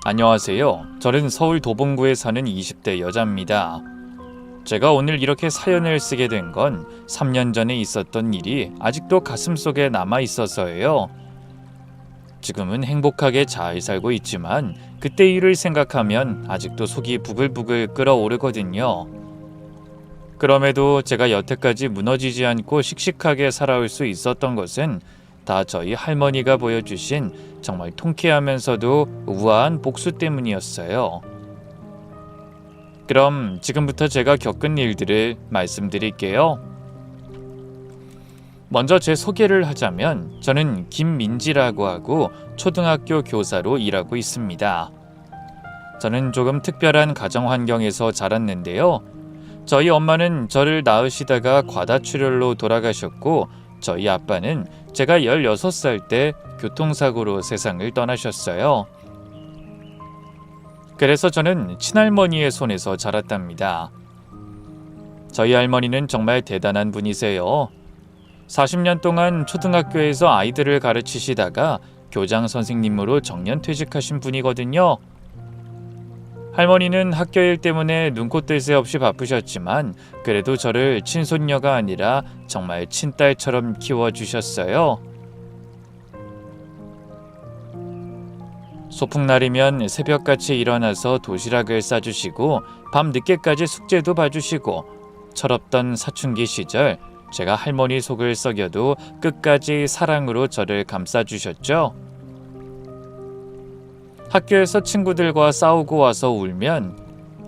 안녕하세요. 저는 서울 도봉구에 사는 20대 여자입니다. 제가 오늘 이렇게 사연을 쓰게 된 건 3년 전에 있었던 일이 아직도 가슴속에 남아 있어서예요. 지금은 행복하게 잘 살고 있지만 그때 일을 생각하면 아직도 속이 부글부글 끓어오르거든요. 그럼에도 제가 여태까지 무너지지 않고 씩씩하게 살아올 수 있었던 것은 다 저희 할머니가 보여주신 정말 통쾌하면서도 우아한 복수 때문이었어요. 그럼 지금부터 제가 겪은 일들을 말씀드릴게요. 먼저 제 소개를 하자면 저는 김민지라고 하고 초등학교 교사로 일하고 있습니다. 저는 조금 특별한 가정 환경에서 자랐는데요. 저희 엄마는 저를 낳으시다가 과다출혈로 돌아가셨고 저희 아빠는 제가 16살 때 교통사고로 세상을 떠나셨어요. 그래서 저는 친할머니의 손에서 자랐답니다. 저희 할머니는 정말 대단한 분이세요. 40년 동안 초등학교에서 아이들을 가르치시다가 교장 선생님으로 정년퇴직하신 분이거든요. 할머니는 학교 일 때문에 눈코 뜰 새 없이 바쁘셨지만 그래도 저를 친손녀가 아니라 정말 친딸처럼 키워주셨어요. 소풍날이면 새벽같이 일어나서 도시락을 싸주시고 밤 늦게까지 숙제도 봐주시고 철없던 사춘기 시절 제가 할머니 속을 썩여도 끝까지 사랑으로 저를 감싸주셨죠. 학교에서 친구들과 싸우고 와서 울면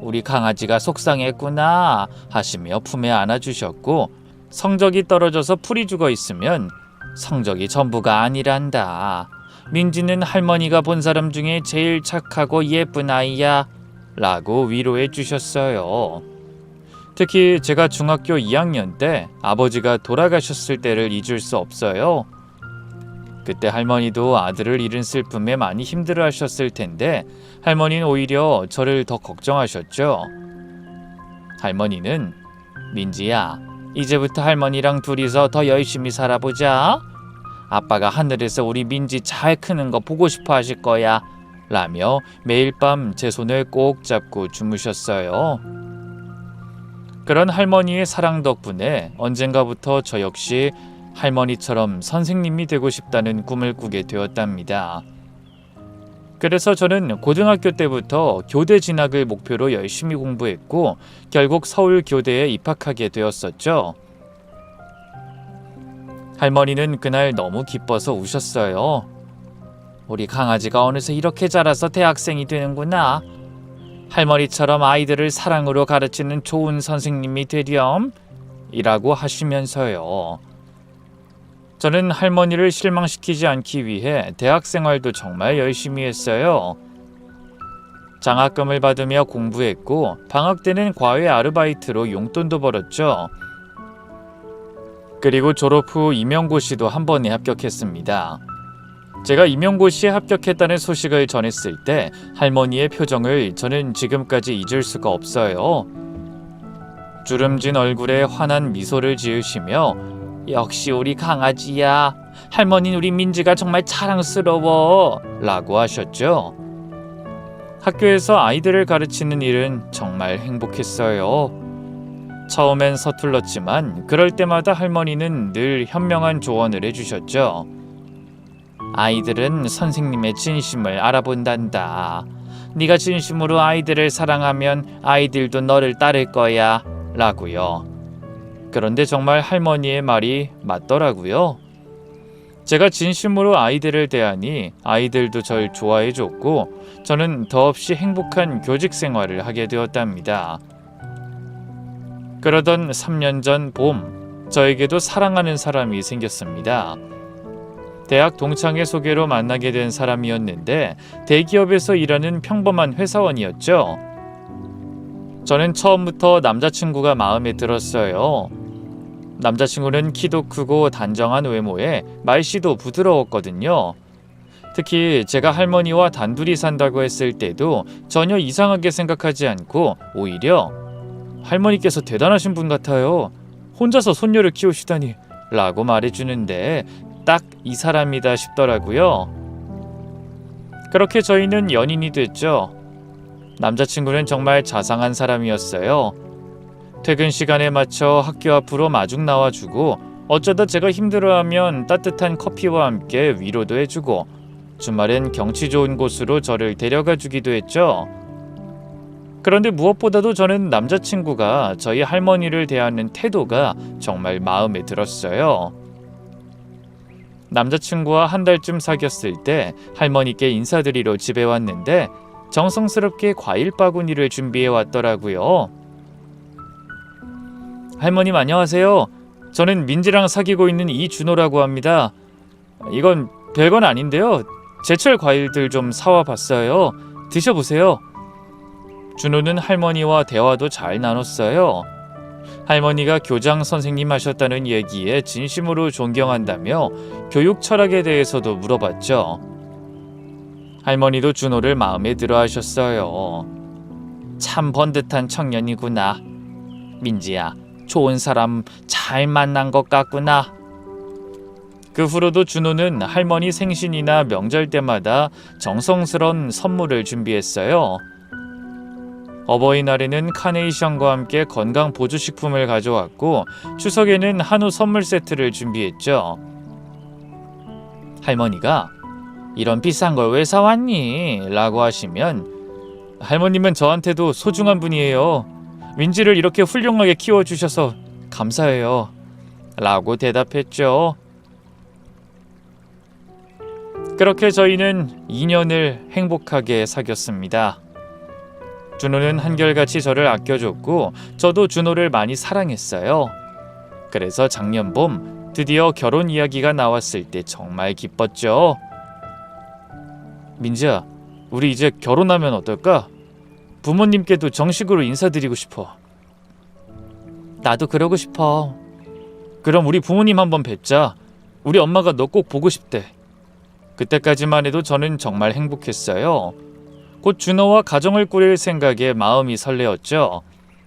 우리 강아지가 속상했구나 하시며 품에 안아주셨고 성적이 떨어져서 풀이 죽어 있으면 성적이 전부가 아니란다. 민지는 할머니가 본 사람 중에 제일 착하고 예쁜 아이야 라고 위로해 주셨어요. 특히 제가 중학교 2학년 때 아버지가 돌아가셨을 때를 잊을 수 없어요. 그때 할머니도 아들을 잃은 슬픔에 많이 힘들어하셨을 텐데 할머니는 오히려 저를 더 걱정하셨죠. 할머니는 민지야, 이제부터 할머니랑 둘이서 더 열심히 살아보자. 아빠가 하늘에서 우리 민지 잘 크는 거 보고 싶어 하실 거야 라며 매일 밤 제 손을 꼭 잡고 주무셨어요. 그런 할머니의 사랑 덕분에 언젠가부터 저 역시 할머니처럼 선생님이 되고 싶다는 꿈을 꾸게 되었답니다. 그래서 저는 고등학교 때부터 교대 진학을 목표로 열심히 공부했고 결국 서울교대에 입학하게 되었었죠. 할머니는 그날 너무 기뻐서 우셨어요. 우리 강아지가 어느새 이렇게 자라서 대학생이 되는구나. 할머니처럼 아이들을 사랑으로 가르치는 좋은 선생님이 되렴 이라고 하시면서요. 저는 할머니를 실망시키지 않기 위해 대학 생활도 정말 열심히 했어요. 장학금을 받으며 공부했고 방학 때는 과외 아르바이트로 용돈도 벌었죠. 그리고 졸업 후 임용고시도 한 번에 합격했습니다. 제가 임용고시에 합격했다는 소식을 전했을 때 할머니의 표정을 저는 지금까지 잊을 수가 없어요. 주름진 얼굴에 환한 미소를 지으시며 역시 우리 강아지야. 할머니는 우리 민지가 정말 자랑스러워 라고 하셨죠. 학교에서 아이들을 가르치는 일은 정말 행복했어요. 처음엔 서툴렀지만 그럴 때마다 할머니는 늘 현명한 조언을 해주셨죠. 아이들은 선생님의 진심을 알아본단다. 네가 진심으로 아이들을 사랑하면 아이들도 너를 따를 거야 라고요. 그런데 정말 할머니의 말이 맞더라고요. 제가 진심으로 아이들을 대하니 아이들도 절 좋아해줬고 저는 더없이 행복한 교직 생활을 하게 되었답니다. 그러던 3년 전 봄, 저에게도 사랑하는 사람이 생겼습니다. 대학 동창의 소개로 만나게 된 사람이었는데 대기업에서 일하는 평범한 회사원이었죠. 저는 처음부터 남자친구가 마음에 들었어요. 남자친구는 키도 크고 단정한 외모에 말씨도 부드러웠거든요. 특히 제가 할머니와 단둘이 산다고 했을 때도 전혀 이상하게 생각하지 않고 오히려 할머니께서 대단하신 분 같아요. 혼자서 손녀를 키우시다니 라고 말해주는데 딱 이 사람이다 싶더라고요. 그렇게 저희는 연인이 됐죠. 남자친구는 정말 자상한 사람이었어요. 퇴근 시간에 맞춰 학교 앞으로 마중 나와주고 어쩌다 제가 힘들어하면 따뜻한 커피와 함께 위로도 해주고 주말엔 경치 좋은 곳으로 저를 데려가 주기도 했죠. 그런데 무엇보다도 저는 남자친구가 저희 할머니를 대하는 태도가 정말 마음에 들었어요. 남자친구와 한 달쯤 사귀었을 때 할머니께 인사드리러 집에 왔는데 정성스럽게 과일 바구니를 준비해 왔더라고요. 할머님 안녕하세요. 저는 민지랑 사귀고 있는 이준호라고 합니다. 이건 별건 아닌데요. 제철 과일들 좀 사와 봤어요. 드셔보세요. 준호는 할머니와 대화도 잘 나눴어요. 할머니가 교장 선생님 하셨다는 얘기에 진심으로 존경한다며 교육 철학에 대해서도 물어봤죠. 할머니도 준호를 마음에 들어 하셨어요. 참 번듯한 청년이구나. 민지야, 좋은 사람 잘 만난 것 같구나. 그 후로도 준호는 할머니 생신이나 명절 때마다 정성스러운 선물을 준비했어요. 어버이날에는 카네이션과 함께 건강 보조식품을 가져왔고 추석에는 한우 선물 세트를 준비했죠. 할머니가 이런 비싼 걸 왜 사왔니? 라고 하시면 할머님은 저한테도 소중한 분이에요. 민지를 이렇게 훌륭하게 키워주셔서 감사해요. 라고 대답했죠. 그렇게 저희는 2년을 행복하게 사귀었습니다. 준호는 한결같이 저를 아껴줬고 저도 준호를 많이 사랑했어요. 그래서 작년 봄 드디어 결혼 이야기가 나왔을 때 정말 기뻤죠. 민지야, 우리 이제 결혼하면 어떨까? 부모님께도 정식으로 인사드리고 싶어. 나도 그러고 싶어. 그럼 우리 부모님 한번 뵙자. 우리 엄마가 너 꼭 보고 싶대. 그때까지만 해도 저는 정말 행복했어요. 곧 준호와 가정을 꾸릴 생각에 마음이 설레었죠.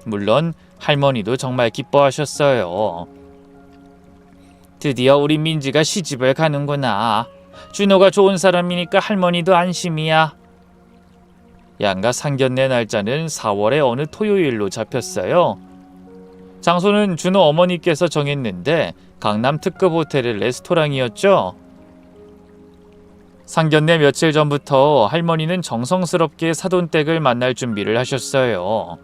물론 할머니도 정말 기뻐하셨어요. 드디어 우리 민지가 시집을 가는구나. 준호가 좋은 사람이니까 할머니도 안심이야. 양가 상견례 날짜는 4월의 어느 토요일로 잡혔어요. 장소는 준호 어머니께서 정했는데 강남 특급 호텔의 레스토랑이었죠. 상견례 며칠 전부터 할머니는 정성스럽게 사돈댁을 만날 준비를 하셨어요.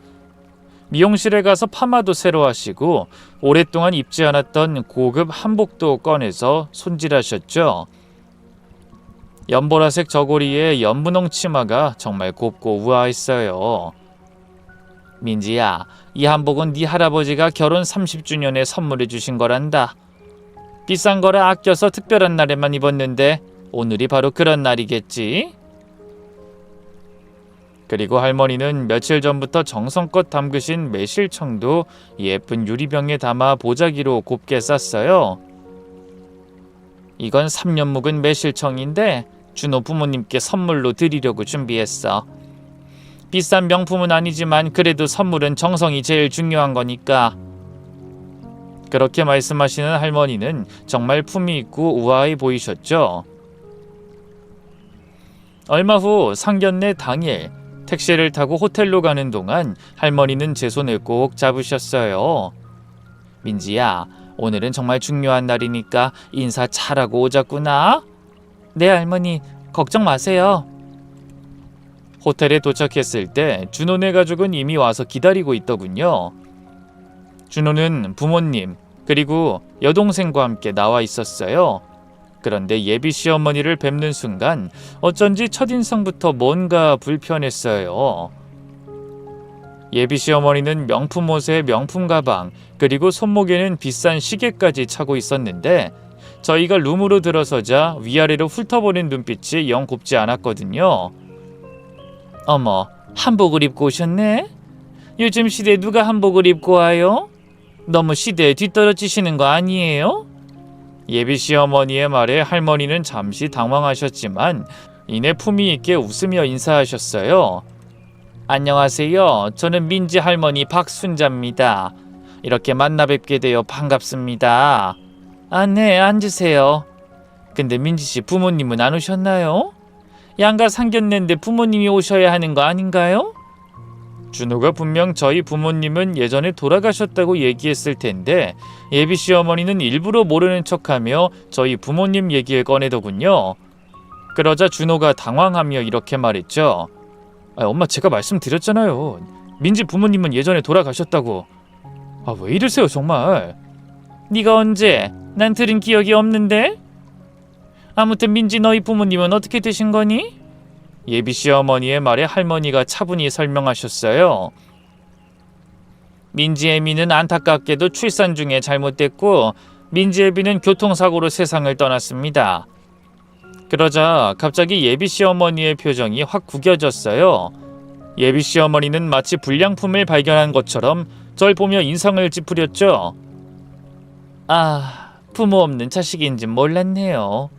미용실에 가서 파마도 새로 하시고 오랫동안 입지 않았던 고급 한복도 꺼내서 손질하셨죠. 연보라색 저고리에 연분홍 치마가 정말 곱고 우아했어요. 민지야, 이 한복은 네 할아버지가 결혼 30주년에 선물해 주신 거란다. 비싼 거라 아껴서 특별한 날에만 입었는데 오늘이 바로 그런 날이겠지? 그리고 할머니는 며칠 전부터 정성껏 담그신 매실청도 예쁜 유리병에 담아 보자기로 곱게 쌌어요. 이건 3년 묵은 매실청인데 준호 부모님께 선물로 드리려고 준비했어. 비싼 명품은 아니지만 그래도 선물은 정성이 제일 중요한 거니까. 그렇게 말씀하시는 할머니는 정말 품위 있고 우아해 보이셨죠. 얼마 후 상견례 당일 택시를 타고 호텔로 가는 동안 할머니는 제 손을 꼭 잡으셨어요. 민지야, 오늘은 정말 중요한 날이니까 인사 잘하고 오자꾸나. 네 할머니, 걱정 마세요. 호텔에 도착했을 때 준호네 가족은 이미 와서 기다리고 있더군요. 준호는 부모님 그리고 여동생과 함께 나와 있었어요. 그런데 예비 시어머니를 뵙는 순간 어쩐지 첫인상부터 뭔가 불편했어요. 예비 시어머니는 명품 옷에 명품 가방 그리고 손목에는 비싼 시계까지 차고 있었는데 저희가 룸으로 들어서자 위아래로 훑어보는 눈빛이 영 곱지 않았거든요. 어머, 한복을 입고 오셨네? 요즘 시대에 누가 한복을 입고 와요? 너무 시대에 뒤떨어지시는 거 아니에요? 예비 시어머니의 말에 할머니는 잠시 당황하셨지만 이내 품위 있게 웃으며 인사하셨어요. 안녕하세요. 저는 민지 할머니 박순자입니다. 이렇게 만나 뵙게 되어 반갑습니다. 아, 네, 앉으세요. 근데 민지 씨 부모님은 안 오셨나요? 양가 상견례인데 부모님이 오셔야 하는 거 아닌가요? 준호가 분명 저희 부모님은 예전에 돌아가셨다고 얘기했을 텐데 예비 시어머니는 일부러 모르는 척하며 저희 부모님 얘기를 꺼내더군요. 그러자 준호가 당황하며 이렇게 말했죠. 엄마, 제가 말씀드렸잖아요. 민지 부모님은 예전에 돌아가셨다고. 왜 이러세요 정말. 네가 언제? 난 들은 기억이 없는데. 아무튼 민지 너희 부모님은 어떻게 되신 거니? 예비 시어머니의 말에 할머니가 차분히 설명하셨어요. 민지 애미는 안타깝게도 출산 중에 잘못됐고 민지 애비는 교통사고로 세상을 떠났습니다. 그러자 갑자기 예비 시어머니의 표정이 확 구겨졌어요. 예비 시어머니는 마치 불량품을 발견한 것처럼 절 보며 인상을 찌푸렸죠. 부모 없는 자식인지 몰랐네요.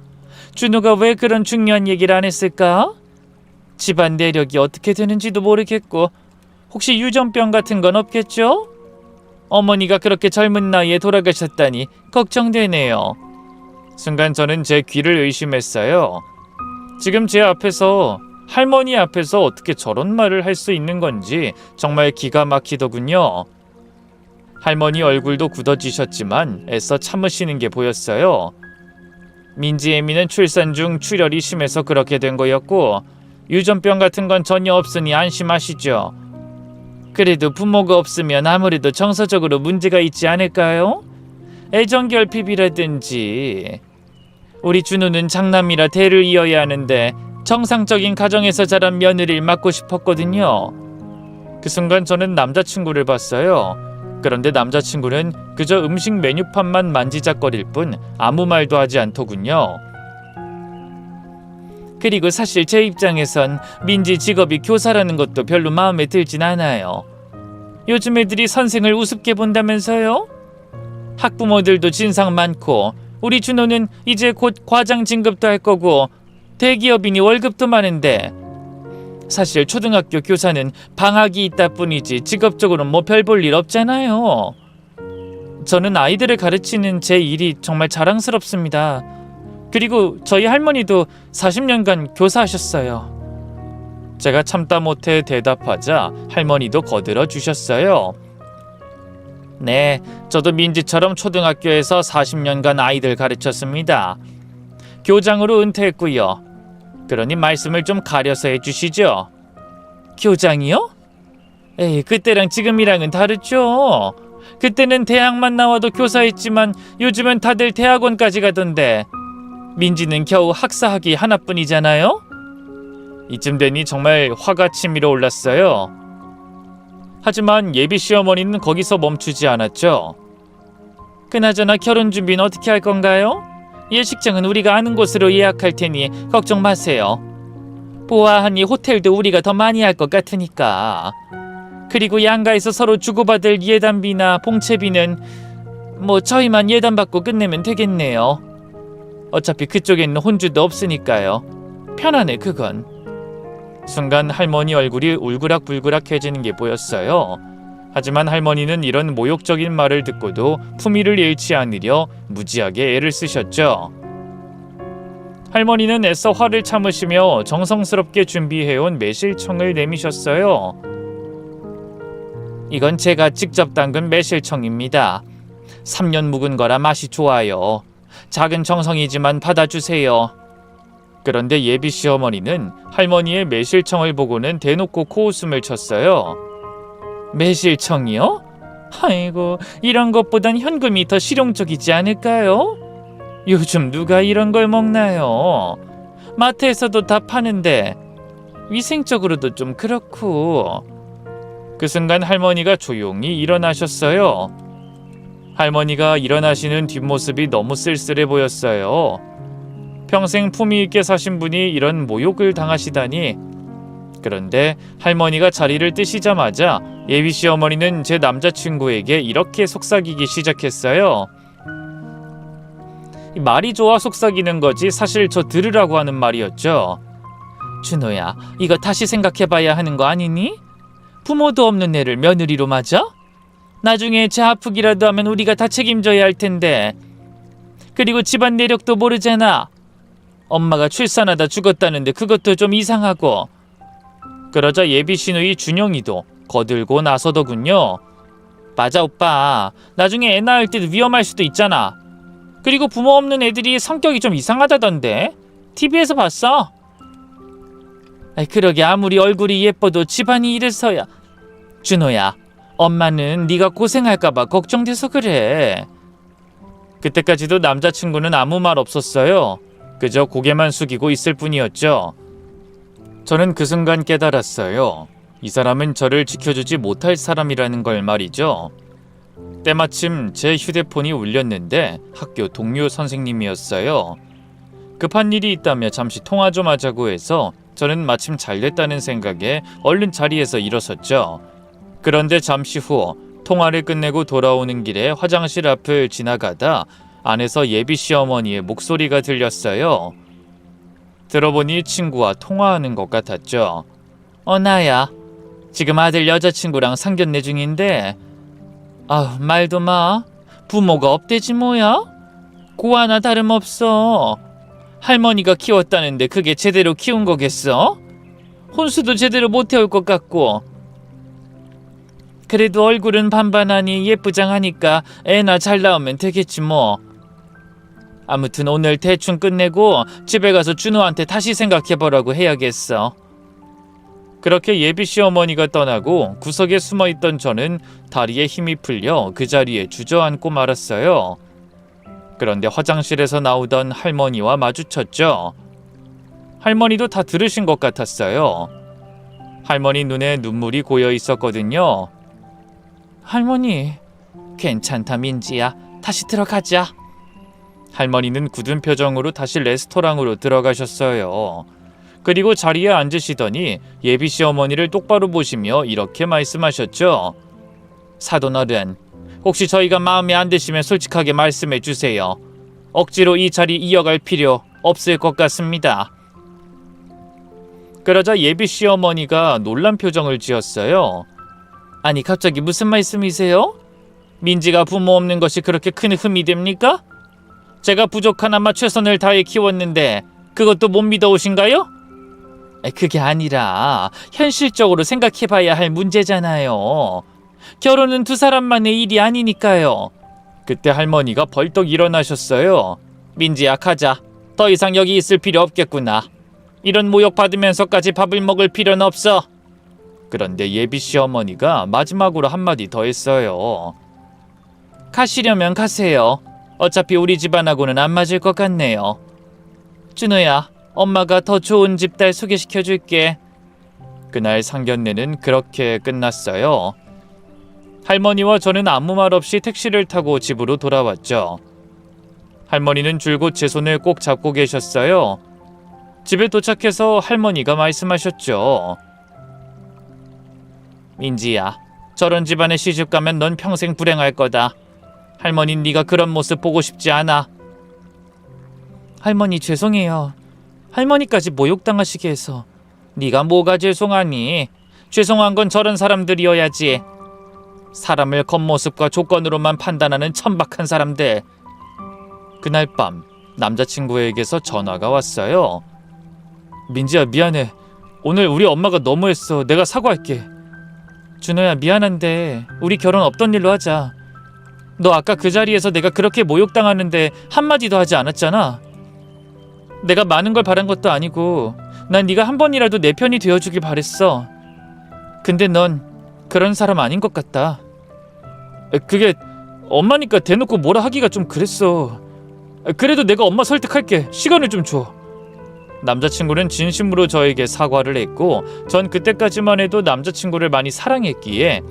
준우가 왜 그런 중요한 얘기를 안 했을까? 집안 내력이 어떻게 되는지도 모르겠고 혹시 유전병 같은 건 없겠죠? 어머니가 그렇게 젊은 나이에 돌아가셨다니 걱정되네요. 순간 저는 제 귀를 의심했어요. 지금 제 앞에서, 할머니 앞에서 어떻게 저런 말을 할 수 있는 건지 정말 기가 막히더군요. 할머니 얼굴도 굳어지셨지만 애써 참으시는 게 보였어요. 민지 애미는 출산 중 출혈이 심해서 그렇게 된 거였고 유전병 같은 건 전혀 없으니 안심하시죠. 그래도 부모가 없으면 아무래도 정서적으로 문제가 있지 않을까요? 애정결핍이라든지. 우리 준우는 장남이라 대를 이어야 하는데 정상적인 가정에서 자란 며느리를 맡고 싶었거든요. 그 순간 저는 남자친구를 봤어요. 그런데 남자친구는 그저 음식 메뉴판만 만지작거릴 뿐 아무 말도 하지 않더군요. 그리고 사실 제 입장에선 민지 직업이 교사라는 것도 별로 마음에 들진 않아요. 요즘 애들이 선생을 우습게 본다면서요? 학부모들도 진상 많고 우리 준호는 이제 곧 과장 진급도 할 거고 대기업이니 월급도 많은데 사실 초등학교 교사는 방학이 있다 뿐이지 직업적으로는 뭐 별 볼 일 없잖아요. 저는 아이들을 가르치는 제 일이 정말 자랑스럽습니다. 그리고 저희 할머니도 40년간 교사하셨어요. 제가 참다 못해 대답하자 할머니도 거들어 주셨어요. 네, 저도 민지처럼 초등학교에서 40년간 아이들 가르쳤습니다. 교장으로 은퇴했고요. 그러니 말씀을 좀 가려서 해주시죠. 교장이요? 에이, 그때랑 지금이랑은 다르죠. 그때는 대학만 나와도 교사했지만 요즘은 다들 대학원까지 가던데 민지는 겨우 학사학위 하나뿐이잖아요. 이쯤 되니 정말 화가 치밀어 올랐어요. 하지만 예비 시어머니는 거기서 멈추지 않았죠. 그나저나 결혼 준비는 어떻게 할 건가요? 예식장은 우리가 아는 곳으로 예약할 테니 걱정 마세요. 보아하니 호텔도 우리가 더 많이 할 것 같으니까. 그리고 양가에서 서로 주고받을 예단비나 봉채비는 뭐 저희만 예단받고 끝내면 되겠네요. 어차피 그쪽에는 혼주도 없으니까요. 편하네 그건. 순간 할머니 얼굴이 울그락불그락해지는 게 보였어요. 하지만 할머니는 이런 모욕적인 말을 듣고도 품위를 잃지 않으려 무지하게 애를 쓰셨죠. 할머니는 애써 화를 참으시며 정성스럽게 준비해온 매실청을 내미셨어요. 이건 제가 직접 담근 매실청입니다. 3년 묵은 거라 맛이 좋아요. 작은 정성이지만 받아주세요. 그런데 예비 시어머니는 할머니의 매실청을 보고는 대놓고 코웃음을 쳤어요. 매실청이요? 아이고, 이런 것보단 현금이 더 실용적이지 않을까요? 요즘 누가 이런 걸 먹나요? 마트에서도 다 파는데 위생적으로도 좀 그렇고. 그 순간 할머니가 조용히 일어나셨어요. 할머니가 일어나시는 뒷모습이 너무 쓸쓸해 보였어요. 평생 품위 있게 사신 분이 이런 모욕을 당하시다니. 그런데 할머니가 자리를 뜨시자마자 예비 시어머니는 제 남자친구에게 이렇게 속삭이기 시작했어요. 말이 좋아 속삭이는 거지 사실 저 들으라고 하는 말이었죠. 준호야, 이거 다시 생각해봐야 하는 거 아니니? 부모도 없는 애를 며느리로 맞아? 나중에 제 아프기라도 하면 우리가 다 책임져야 할 텐데. 그리고 집안 내력도 모르잖아. 엄마가 출산하다 죽었다는데 그것도 좀 이상하고. 그러자 예비 시누이 준영이도 거들고 나서더군요. 맞아 오빠. 나중에 애 낳을 때도 위험할 수도 있잖아. 그리고 부모 없는 애들이 성격이 좀 이상하다던데. TV에서 봤어. 그러게 아무리 얼굴이 예뻐도 집안이 이래서야. 준호야, 엄마는 네가 고생할까봐 걱정돼서 그래. 그때까지도 남자친구는 아무 말 없었어요. 그저 고개만 숙이고 있을 뿐이었죠. 저는 그 순간 깨달았어요. 이 사람은 저를 지켜주지 못할 사람이라는 걸 말이죠. 때마침 제 휴대폰이 울렸는데 학교 동료 선생님이었어요. 급한 일이 있다며 잠시 통화 좀 하자고 해서 저는 마침 잘됐다는 생각에 얼른 자리에서 일어섰죠. 그런데 잠시 후 통화를 끝내고 돌아오는 길에 화장실 앞을 지나가다 안에서 예비 시어머니의 목소리가 들렸어요. 들어보니 친구와 통화하는 것 같았죠. 나야. 지금 아들 여자친구랑 상견례 중인데 말도 마. 부모가 없대지 뭐야? 고 하나 다름없어. 할머니가 키웠다는데 그게 제대로 키운 거겠어? 혼수도 제대로 못 해올 것 같고. 그래도 얼굴은 반반하니 예쁘장하니까 애나 잘 나오면 되겠지 뭐. 아무튼 오늘 대충 끝내고 집에 가서 준호한테 다시 생각해보라고 해야겠어. 그렇게 예비 시어머니가 떠나고 구석에 숨어있던 저는 다리에 힘이 풀려 그 자리에 주저앉고 말았어요. 그런데 화장실에서 나오던 할머니와 마주쳤죠. 할머니도 다 들으신 것 같았어요. 할머니 눈에 눈물이 고여 있었거든요. 할머니, 괜찮다 민지야. 다시 들어가자. 할머니는 굳은 표정으로 다시 레스토랑으로 들어가셨어요. 그리고 자리에 앉으시더니 예비 시어머니를 똑바로 보시며 이렇게 말씀하셨죠. 사돈어른, 혹시 저희가 마음에 안 드시면 솔직하게 말씀해 주세요. 억지로 이 자리 이어갈 필요 없을 것 같습니다. 그러자 예비 시어머니가 놀란 표정을 지었어요. 아니 갑자기 무슨 말씀이세요? 민지가 부모 없는 것이 그렇게 큰 흠이 됩니까? 제가 부족하나마 최선을 다해 키웠는데 그것도 못 믿어오신가요? 그게 아니라 현실적으로 생각해봐야 할 문제잖아요. 결혼은 두 사람만의 일이 아니니까요. 그때 할머니가 벌떡 일어나셨어요. 민지야 가자. 더 이상 여기 있을 필요 없겠구나. 이런 모욕 받으면서까지 밥을 먹을 필요는 없어. 그런데 예비 시어머니가 마지막으로 한마디 더 했어요. 가시려면 가세요. 어차피 우리 집안하고는 안 맞을 것 같네요. 준호야, 엄마가 더 좋은 집딸 소개시켜줄게. 그날 상견례는 그렇게 끝났어요. 할머니와 저는 아무 말 없이 택시를 타고 집으로 돌아왔죠. 할머니는 줄곧 제 손을 꼭 잡고 계셨어요. 집에 도착해서 할머니가 말씀하셨죠. 민지야, 저런 집안에 시집 가면 넌 평생 불행할 거다. 할머니는 네가 그런 모습 보고 싶지 않아. 할머니 죄송해요. 할머니까지 모욕당하시게 해서. 네가 뭐가 죄송하니? 죄송한 건 저런 사람들이어야지. 사람을 겉모습과 조건으로만 판단하는 천박한 사람들. 그날 밤 남자친구에게서 전화가 왔어요. 민지야 미안해. 오늘 우리 엄마가 너무했어. 내가 사과할게. 준호야 미안한데 우리 결혼 없던 일로 하자. 너 아까 그 자리에서 내가 그렇게 모욕당하는데 한마디도 하지 않았잖아. 내가 많은 걸 바란 것도 아니고 난 네가 한 번이라도 내 편이 되어주길 바랬어. 근데 넌 그런 사람 아닌 것 같다. 그게 엄마니까 대놓고 뭐라 하기가 좀 그랬어. 그래도 내가 엄마 설득할게. 시간을 좀 줘. 남자친구는 진심으로 저에게 사과를 했고 전 그때까지만 해도 남자친구를 많이 사랑했기에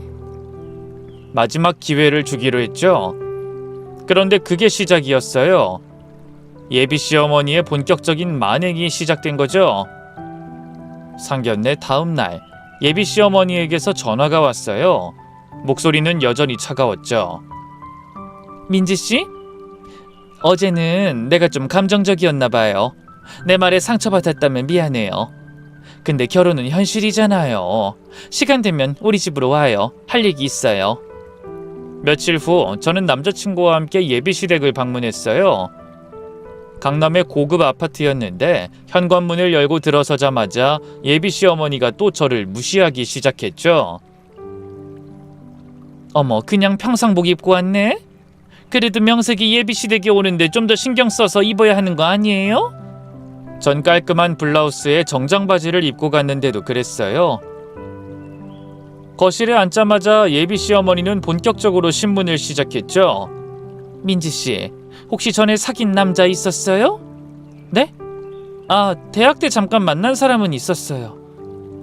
마지막 기회를 주기로 했죠. 그런데 그게 시작이었어요. 예비 시어머니의 본격적인 만행이 시작된 거죠. 상견례 다음 날 예비 시어머니에게서 전화가 왔어요. 목소리는 여전히 차가웠죠. 민지씨? 어제는 내가 좀 감정적이었나 봐요. 내 말에 상처받았다면 미안해요. 근데 결혼은 현실이잖아요. 시간 되면 우리 집으로 와요. 할 얘기 있어요. 며칠 후 저는 남자친구와 함께 예비시댁을 방문했어요. 강남의 고급 아파트였는데 현관문을 열고 들어서자마자 예비씨 어머니가 또 저를 무시하기 시작했죠. 어머, 그냥 평상복 입고 왔네? 그래도 명색이 예비씨 댁에 오는데 좀 더 신경 써서 입어야 하는 거 아니에요? 전 깔끔한 블라우스에 정장 바지를 입고 갔는데도 그랬어요. 거실에 앉자마자 예비씨 어머니는 본격적으로 신문을 시작했죠. 민지씨, 혹시 전에 사귄 남자 있었어요? 네? 아, 대학 때 잠깐 만난 사람은 있었어요.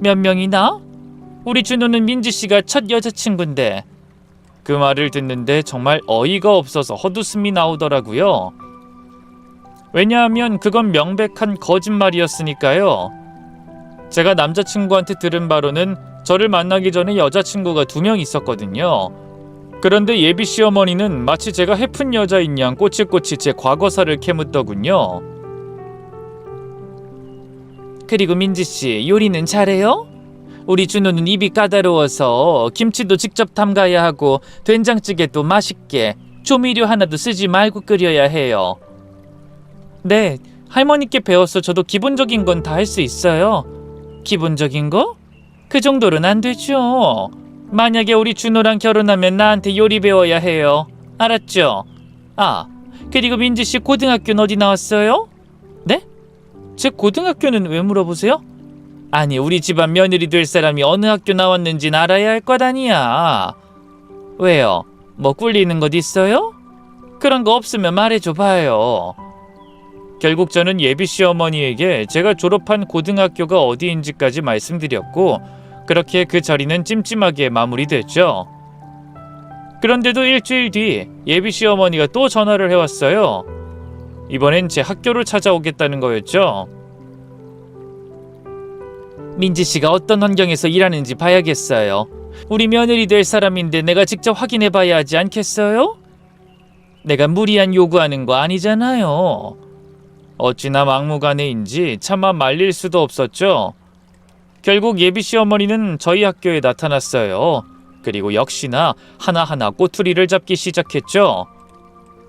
몇 명이나? 우리 준호는 민지씨가 첫 여자친구인데. 그 말을 듣는데 정말 어이가 없어서 헛웃음이 나오더라고요. 왜냐하면 그건 명백한 거짓말이었으니까요. 제가 남자친구한테 들은 바로는 저를 만나기 전에 여자친구가 2명 있었거든요. 그런데 예비 시어머니는 마치 제가 해픈 여자인 양 꼬치꼬치 제 과거사를 캐묻더군요. 그리고 민지씨, 요리는 잘해요? 우리 준호는 입이 까다로워서 김치도 직접 담가야 하고 된장찌개도 맛있게 조미료 하나도 쓰지 말고 끓여야 해요. 네, 할머니께 배워서 저도 기본적인 건 다 할 수 있어요. 기본적인 거? 그 정도는 안 되죠. 만약에 우리 준호랑 결혼하면 나한테 요리 배워야 해요. 알았죠? 아, 그리고 민지씨 고등학교는 어디 나왔어요? 네? 제 고등학교는 왜 물어보세요? 아니, 우리 집안 며느리 될 사람이 어느 학교 나왔는지는 알아야 할 것 아니야. 왜요? 뭐 꿀리는 것 있어요? 그런 거 없으면 말해줘 봐요. 결국 저는 예비 시어머니에게 제가 졸업한 고등학교가 어디인지까지 말씀드렸고 그렇게 그 자리는 찜찜하게 마무리됐죠. 그런데도 일주일 뒤 예비 시어머니가 또 전화를 해왔어요. 이번엔 제 학교를 찾아오겠다는 거였죠. 민지씨가 어떤 환경에서 일하는지 봐야겠어요. 우리 며느리 될 사람인데 내가 직접 확인해봐야 하지 않겠어요? 내가 무리한 요구하는 거 아니잖아요. 어찌나 막무가내인지 차마 말릴 수도 없었죠. 결국 예비 시어머니는 저희 학교에 나타났어요. 그리고 역시나 하나하나 꼬투리를 잡기 시작했죠.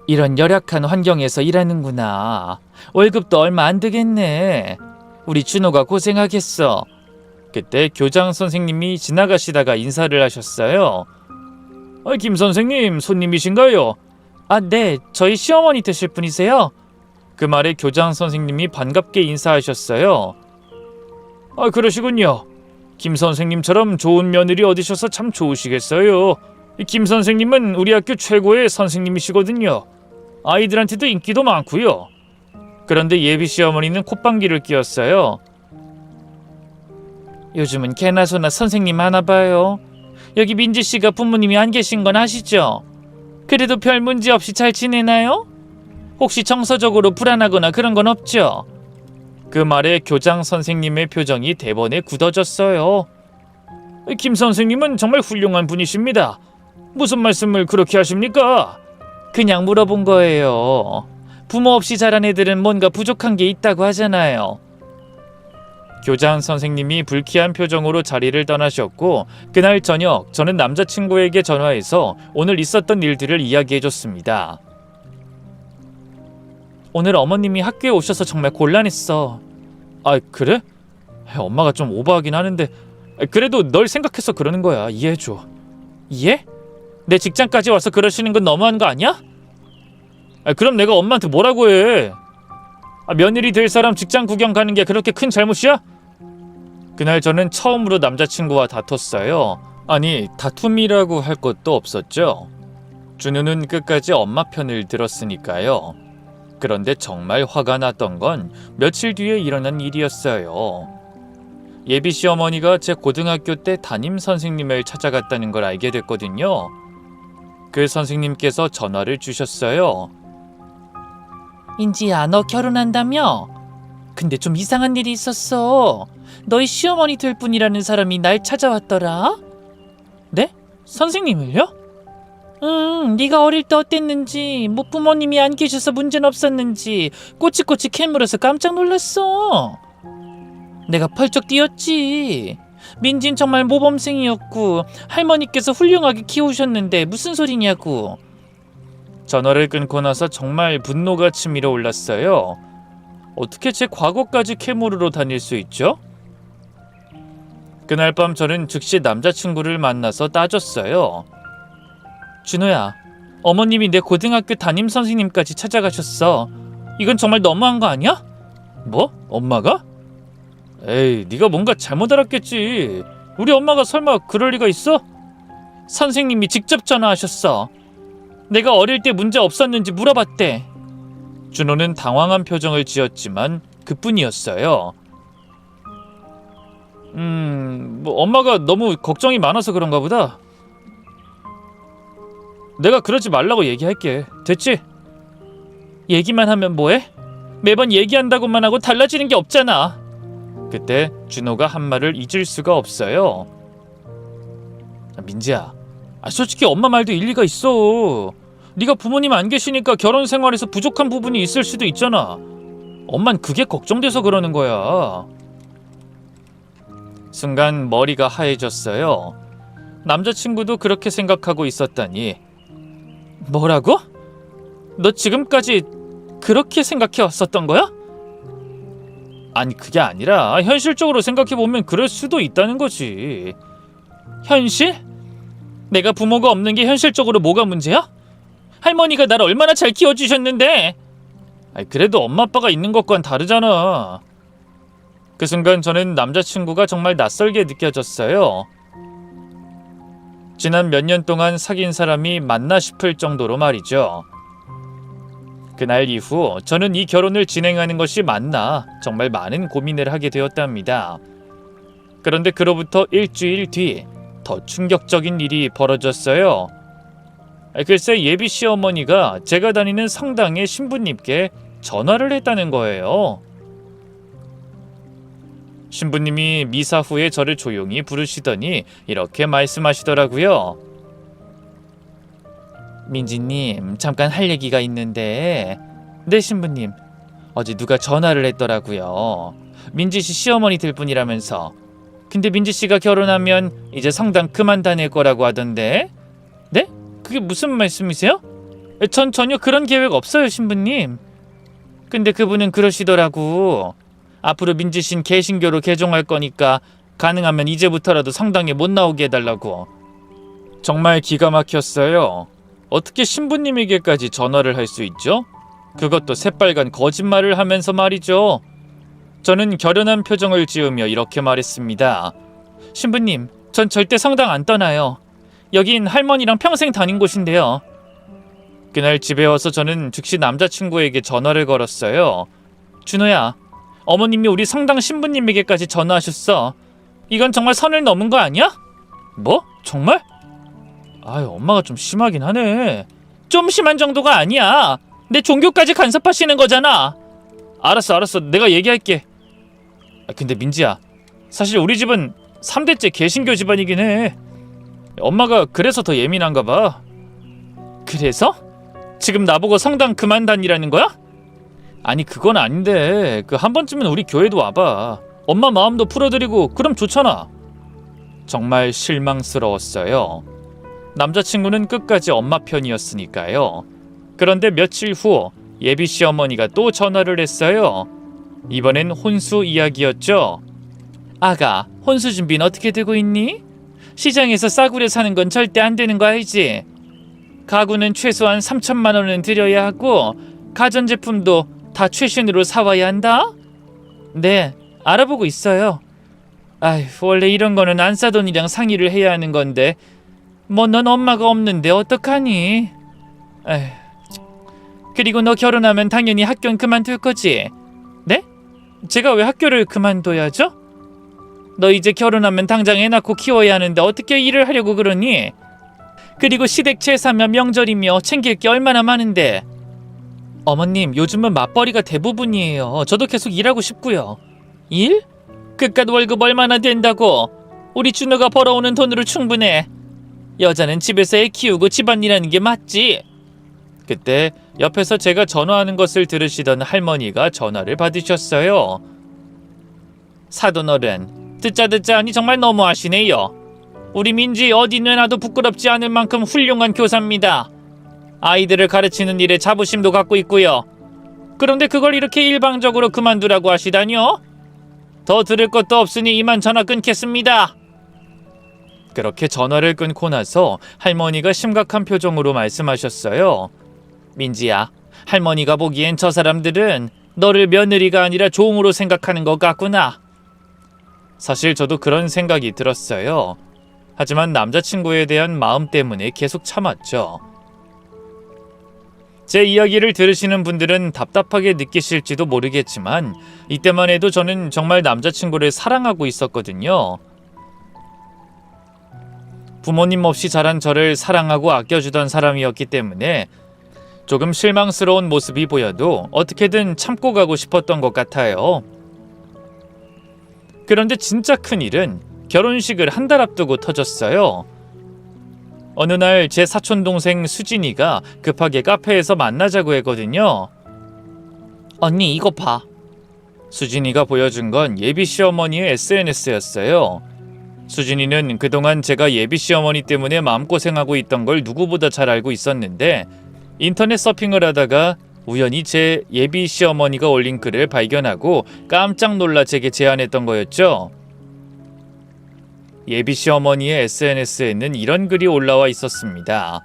이런 열악한 환경에서 일하는구나. 월급도 얼마 안 되겠네. 우리 준호가 고생하겠어. 그때 교장 선생님이 지나가시다가 인사를 하셨어요. 김 선생님, 손님이신가요? 아, 네, 저희 시어머니 되실 분이세요? 그 말에 교장 선생님이 반갑게 인사하셨어요. 그러시군요. 김 선생님처럼 좋은 며느리 얻으셔서 참 좋으시겠어요. 김 선생님은 우리 학교 최고의 선생님이시거든요. 아이들한테도 인기도 많고요. 그런데 예비 시어머니는 콧방귀를 뀌었어요. 요즘은 개나 소나 선생님 하나 봐요. 여기 민지씨가 부모님이 안 계신 건 아시죠? 그래도 별 문제 없이 잘 지내나요? 혹시 정서적으로 불안하거나 그런 건 없죠? 그 말에 교장 선생님의 표정이 대번에 굳어졌어요. 김 선생님은 정말 훌륭한 분이십니다. 무슨 말씀을 그렇게 하십니까? 그냥 물어본 거예요. 부모 없이 자란 애들은 뭔가 부족한 게 있다고 하잖아요. 교장 선생님이 불쾌한 표정으로 자리를 떠나셨고 그날 저녁 저는 남자친구에게 전화해서 오늘 있었던 일들을 이야기해줬습니다. 오늘 어머님이 학교에 오셔서 정말 곤란했어. 아, 그래? 엄마가 좀 오버하긴 하는데 그래도 널 생각해서 그러는 거야. 이해해줘. 이해? 내 직장까지 와서 그러시는 건 너무한 거 아니야? 그럼 내가 엄마한테 뭐라고 해? 며느리 될 사람 직장 구경 가는 게 그렇게 큰 잘못이야? 그날 저는 처음으로 남자친구와 다퉜어요. 아니, 다툼이라고 할 것도 없었죠. 준우는 끝까지 엄마 편을 들었으니까요. 그런데 정말 화가 났던 건 며칠 뒤에 일어난 일이었어요. 예비 시어머니가 제 고등학교 때 담임 선생님을 찾아갔다는 걸 알게 됐거든요. 그 선생님께서 전화를 주셨어요. 인지야, 너 결혼한다며? 근데 좀 이상한 일이 있었어. 너희 시어머니 될 분이라는 사람이 날 찾아왔더라. 네? 선생님을요? 네가 어릴 때 어땠는지, 뭐 부모님이 안 계셔서 문제는 없었는지 꼬치꼬치 캐물어서 깜짝 놀랐어. 내가 펄쩍 뛰었지. 민진 정말 모범생이었고 할머니께서 훌륭하게 키우셨는데 무슨 소리냐고. 전화를 끊고 나서 정말 분노가 치밀어 올랐어요. 어떻게 제 과거까지 캐물으러 다닐 수 있죠? 그날 밤 저는 즉시 남자친구를 만나서 따졌어요. 준호야, 어머님이 내 고등학교 담임 선생님까지 찾아가셨어. 이건 정말 너무한 거 아니야? 뭐? 엄마가? 에이, 네가 뭔가 잘못 알았겠지. 우리 엄마가 설마 그럴 리가 있어? 선생님이 직접 전화하셨어. 내가 어릴 때 문제 없었는지 물어봤대. 준호는 당황한 표정을 지었지만 그뿐이었어요. 뭐 엄마가 너무 걱정이 많아서 그런가 보다. 내가 그러지 말라고 얘기할게. 됐지? 얘기만 하면 뭐해? 매번 얘기한다고만 하고 달라지는 게 없잖아. 그때 준호가 한 말을 잊을 수가 없어요. 민지야, 솔직히 엄마 말도 일리가 있어. 네가 부모님 안 계시니까 결혼 생활에서 부족한 부분이 있을 수도 있잖아. 엄만 그게 걱정돼서 그러는 거야. 순간 머리가 하얘졌어요. 남자친구도 그렇게 생각하고 있었다니. 뭐라고? 너 지금까지 그렇게 생각해 왔었던 거야? 아니, 그게 아니라 현실적으로 생각해보면 그럴 수도 있다는 거지. 현실? 내가 부모가 없는 게 현실적으로 뭐가 문제야? 할머니가 날 얼마나 잘 키워주셨는데. 그래도 엄마 아빠가 있는 것과는 다르잖아. 그 순간 저는 남자친구가 정말 낯설게 느껴졌어요. 지난 몇 년 동안 사귄 사람이 맞나 싶을 정도로 말이죠. 그날 이후 저는 이 결혼을 진행하는 것이 맞나 정말 많은 고민을 하게 되었답니다. 그런데 그로부터 일주일 뒤 더 충격적인 일이 벌어졌어요. 글쎄, 예비 시어머니가 제가 다니는 성당의 신부님께 전화를 했다는 거예요. 신부님이 미사 후에 저를 조용히 부르시더니 이렇게 말씀하시더라고요. 민지님, 잠깐 할 얘기가 있는데. 네, 신부님. 어제 누가 전화를 했더라고요. 민지씨 시어머니 될 분이라면서. 근데 민지씨가 결혼하면 이제 성당 그만 다닐 거라고 하던데. 네? 그게 무슨 말씀이세요? 전 전혀 그런 계획 없어요, 신부님. 근데 그분은 그러시더라고. 앞으로 민지씨는 개신교로 개종할 거니까 가능하면 이제부터라도 성당에 못 나오게 해달라고. 정말 기가 막혔어요. 어떻게 신부님에게까지 전화를 할 수 있죠? 그것도 새빨간 거짓말을 하면서 말이죠. 저는 결연한 표정을 지으며 이렇게 말했습니다. 신부님, 전 절대 성당 안 떠나요. 여긴 할머니랑 평생 다닌 곳인데요. 그날 집에 와서 저는 즉시 남자친구에게 전화를 걸었어요. 준호야, 어머님이 우리 성당 신부님에게까지 전화하셨어. 이건 정말 선을 넘은 거 아니야? 뭐? 정말? 엄마가 좀 심하긴 하네. 좀 심한 정도가 아니야. 내 종교까지 간섭하시는 거잖아. 알았어. 내가 얘기할게. 근데 민지야, 사실 우리 집은 3대째 개신교 집안이긴 해. 엄마가 그래서 더 예민한가 봐. 그래서? 지금 나보고 성당 그만 다니라는 거야? 아니, 그건 아닌데 한 번쯤은 우리 교회도 와봐. 엄마 마음도 풀어드리고 그럼 좋잖아. 정말 실망스러웠어요. 남자친구는 끝까지 엄마 편이었으니까요. 그런데 며칠 후 예비 시어머니가 또 전화를 했어요. 이번엔 혼수 이야기였죠. 아가, 혼수 준비는 어떻게 되고 있니? 시장에서 싸구려 사는 건 절대 안 되는 거 알지? 가구는 최소한 3천만 원은 들여야 하고 가전제품도 다 최신으로 사와야 한다? 네, 알아보고 있어요. 원래 이런 거는 안사돈이랑 상의를 해야 하는 건데 뭐 넌 엄마가 없는데 어떡하니? 그리고 너 결혼하면 당연히 학교는 그만둘 거지? 네? 제가 왜 학교를 그만둬야죠? 너 이제 결혼하면 당장 애 낳고 키워야 하는데 어떻게 일을 하려고 그러니? 그리고 시댁 제사며 명절이며 챙길 게 얼마나 많은데. 어머님, 요즘은 맞벌이가 대부분이에요. 저도 계속 일하고 싶고요. 일? 그깟 월급 얼마나 된다고? 우리 준호가 벌어오는 돈으로 충분해. 여자는 집에서 애 키우고 집안일하는 게 맞지. 그때 옆에서 제가 전화하는 것을 들으시던 할머니가 전화를 받으셨어요. 사돈어른, 듣자 하니 정말 너무하시네요. 우리 민지 어디 내놔도 부끄럽지 않을 만큼 훌륭한 교사입니다. 아이들을 가르치는 일에 자부심도 갖고 있고요. 그런데 그걸 이렇게 일방적으로 그만두라고 하시다니요? 더 들을 것도 없으니 이만 전화 끊겠습니다. 그렇게 전화를 끊고 나서 할머니가 심각한 표정으로 말씀하셨어요. 민지야, 할머니가 보기엔 저 사람들은 너를 며느리가 아니라 종으로 생각하는 것 같구나. 사실 저도 그런 생각이 들었어요. 하지만 남자친구에 대한 마음 때문에 계속 참았죠. 제 이야기를 들으시는 분들은 답답하게 느끼실지도 모르겠지만 이때만 해도 저는 정말 남자친구를 사랑하고 있었거든요. 부모님 없이 자란 저를 사랑하고 아껴주던 사람이었기 때문에 조금 실망스러운 모습이 보여도 어떻게든 참고 가고 싶었던 것 같아요. 그런데 진짜 큰일은 결혼식을 한 달 앞두고 터졌어요. 어느 날 제 사촌동생 수진이가 급하게 카페에서 만나자고 했거든요. 언니 이거 봐. 수진이가 보여준 건 예비 시어머니의 SNS였어요. 수진이는 그동안 제가 예비 시어머니 때문에 마음고생하고 있던 걸 누구보다 잘 알고 있었는데 인터넷 서핑을 하다가 우연히 제 예비 시어머니가 올린 글을 발견하고 깜짝 놀라 제게 제안했던 거였죠. 예비 시어머니의 SNS에는 이런 글이 올라와 있었습니다.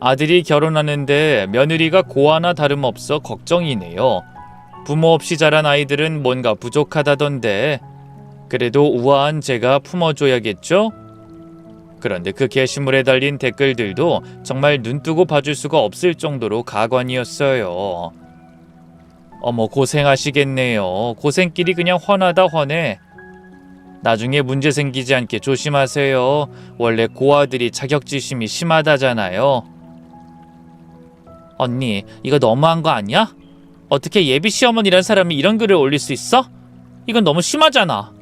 아들이 결혼하는데 며느리가 고아나 다름없어 걱정이네요. 부모 없이 자란 아이들은 뭔가 부족하다던데 그래도 우아한 제가 품어줘야겠죠? 그런데 그 게시물에 달린 댓글들도 정말 눈뜨고 봐줄 수가 없을 정도로 가관이었어요. 어머 고생하시겠네요. 고생길이 그냥 훤하다 훤해. 나중에 문제 생기지 않게 조심하세요. 원래 고아들이 자격지심이 심하다잖아요. 언니 이거 너무한 거 아니야? 어떻게 예비 시어머니란 사람이 이런 글을 올릴 수 있어? 이건 너무 심하잖아.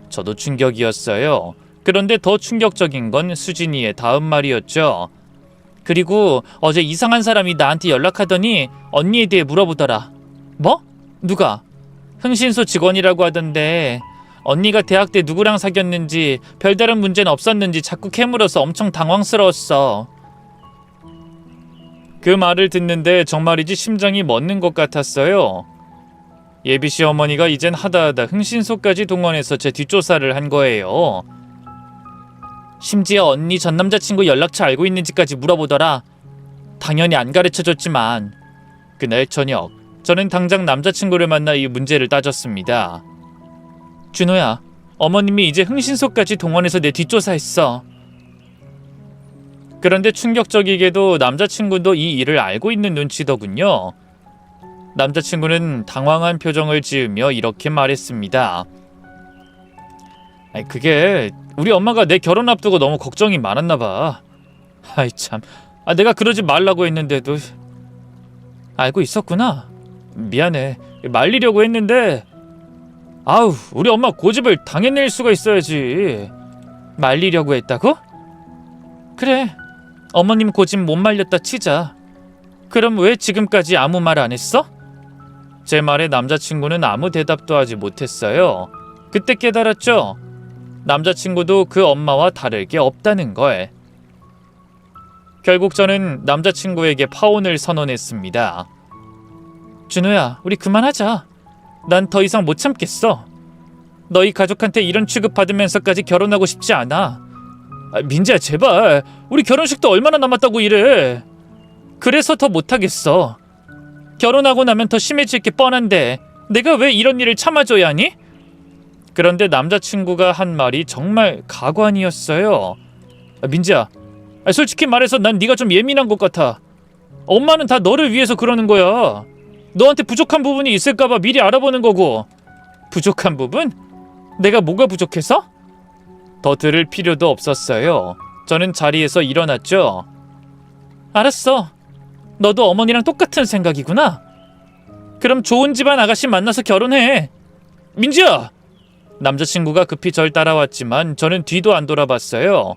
저도 충격이었어요. 그런데 더 충격적인 건 수진이의 다음 말이었죠. 그리고 어제 이상한 사람이 나한테 연락하더니 언니에 대해 물어보더라. 뭐? 누가? 흥신소 직원이라고 하던데 언니가 대학 때 누구랑 사귀었는지 별다른 문제는 없었는지 자꾸 캐물어서 엄청 당황스러웠어. 그 말을 듣는데 정말이지 심장이 멎는 것 같았어요. 예비 시어머니가 이젠 하다하다 흥신소까지 동원해서 제 뒷조사를 한 거예요. 심지어 언니 전 남자친구 연락처 알고 있는지까지 물어보더라. 당연히 안 가르쳐줬지만 그날 저녁 저는 당장 남자친구를 만나 이 문제를 따졌습니다. 준호야, 어머님이 이제 흥신소까지 동원해서 내 뒷조사했어. 그런데 충격적이게도 남자친구도 이 일을 알고 있는 눈치더군요. 남자친구는 당황한 표정을 지으며 이렇게 말했습니다. 그게 우리 엄마가 내 결혼 앞두고 너무 걱정이 많았나 봐. 아이 참, 내가 그러지 말라고 했는데도. 알고 있었구나. 미안해. 말리려고 했는데 아우 우리 엄마 고집을 당해낼 수가 있어야지. 말리려고 했다고? 그래, 어머님 고집 못 말렸다 치자. 그럼 왜 지금까지 아무 말 안 했어? 제 말에 남자친구는 아무 대답도 하지 못했어요. 그때 깨달았죠. 남자친구도 그 엄마와 다를 게 없다는 걸. 결국 저는 남자친구에게 파혼을 선언했습니다. 준호야, 우리 그만하자. 난 더 이상 못 참겠어. 너희 가족한테 이런 취급받으면서까지 결혼하고 싶지 않아. 민지야 제발, 우리 결혼식도 얼마나 남았다고 이래. 그래서 더 못하겠어. 결혼하고 나면 더 심해질 게 뻔한데 내가 왜 이런 일을 참아줘야 하니? 그런데 남자친구가 한 말이 정말 가관이었어요. 민지야, 솔직히 말해서 난 네가 좀 예민한 것 같아. 엄마는 다 너를 위해서 그러는 거야. 너한테 부족한 부분이 있을까봐 미리 알아보는 거고. 부족한 부분? 내가 뭐가 부족해서? 더 들을 필요도 없었어요. 저는 자리에서 일어났죠. 알았어. 너도 어머니랑 똑같은 생각이구나. 그럼 좋은 집안 아가씨 만나서 결혼해. 민지야! 남자친구가 급히 절 따라왔지만 저는 뒤도 안 돌아봤어요.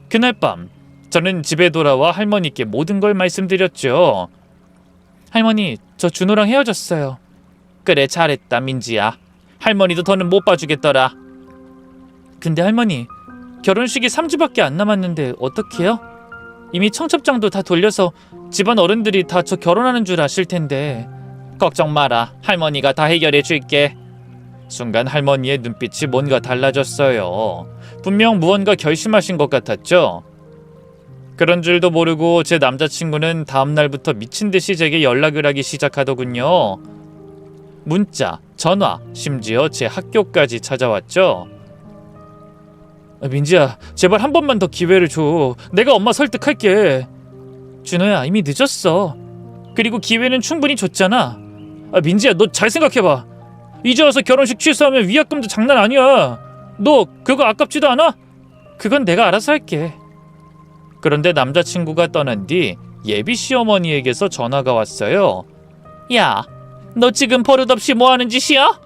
그날 밤 저는 집에 돌아와 할머니께 모든 걸 말씀드렸죠. 할머니, 저 준호랑 헤어졌어요. 그래, 잘했다 민지야. 할머니도 더는 못 봐주겠더라. 근데 할머니, 결혼식이 3주밖에 안 남았는데 어떡해요? 이미 청첩장도 다 돌려서 집안 어른들이 다 저 결혼하는 줄 아실 텐데. 걱정 마라. 할머니가 다 해결해 줄게. 순간 할머니의 눈빛이 뭔가 달라졌어요. 분명 무언가 결심하신 것 같았죠. 그런 줄도 모르고 제 남자친구는 다음 날부터 미친 듯이 제게 연락을 하기 시작하더군요. 문자, 전화, 심지어 제 학교까지 찾아왔죠. 민지야, 제발 한 번만 더 기회를 줘. 내가 엄마 설득할게. 준호야, 이미 늦었어. 그리고 기회는 충분히 줬잖아. 민지야, 너 잘 생각해봐. 이제 와서 결혼식 취소하면 위약금도 장난 아니야. 너 그거 아깝지도 않아? 그건 내가 알아서 할게. 그런데 남자친구가 떠난 뒤 예비 시어머니에게서 전화가 왔어요. 야, 너 지금 버릇없이 뭐하는 짓이야?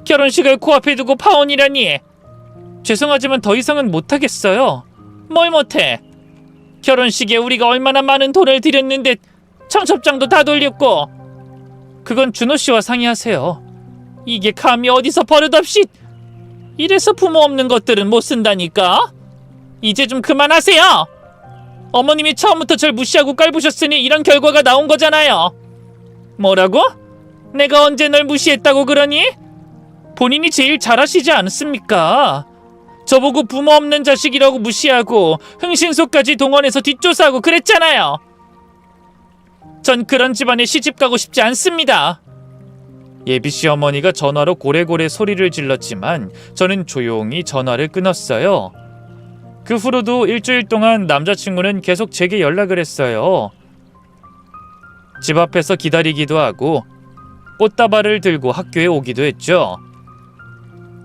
결혼식을 코앞에 두고 파혼이라니. 죄송하지만 더 이상은 못하겠어요. 뭘 못해? 결혼식에 우리가 얼마나 많은 돈을 들였는데 청첩장도 다 돌렸고. 그건 준호 씨와 상의하세요. 이게 감히 어디서 버릇없이. 이래서 부모 없는 것들은 못 쓴다니까. 이제 좀 그만하세요. 어머님이 처음부터 절 무시하고 깔보셨으니 이런 결과가 나온 거잖아요. 뭐라고? 내가 언제 널 무시했다고 그러니? 본인이 제일 잘하시지 않습니까? 저보고 부모 없는 자식이라고 무시하고 흥신소까지 동원해서 뒷조사하고 그랬잖아요. 전 그런 집안에 시집가고 싶지 않습니다. 예비 시어머니가 전화로 고래고래 소리를 질렀지만 저는 조용히 전화를 끊었어요. 그 후로도 일주일 동안 남자친구는 계속 제게 연락을 했어요. 집 앞에서 기다리기도 하고 꽃다발을 들고 학교에 오기도 했죠.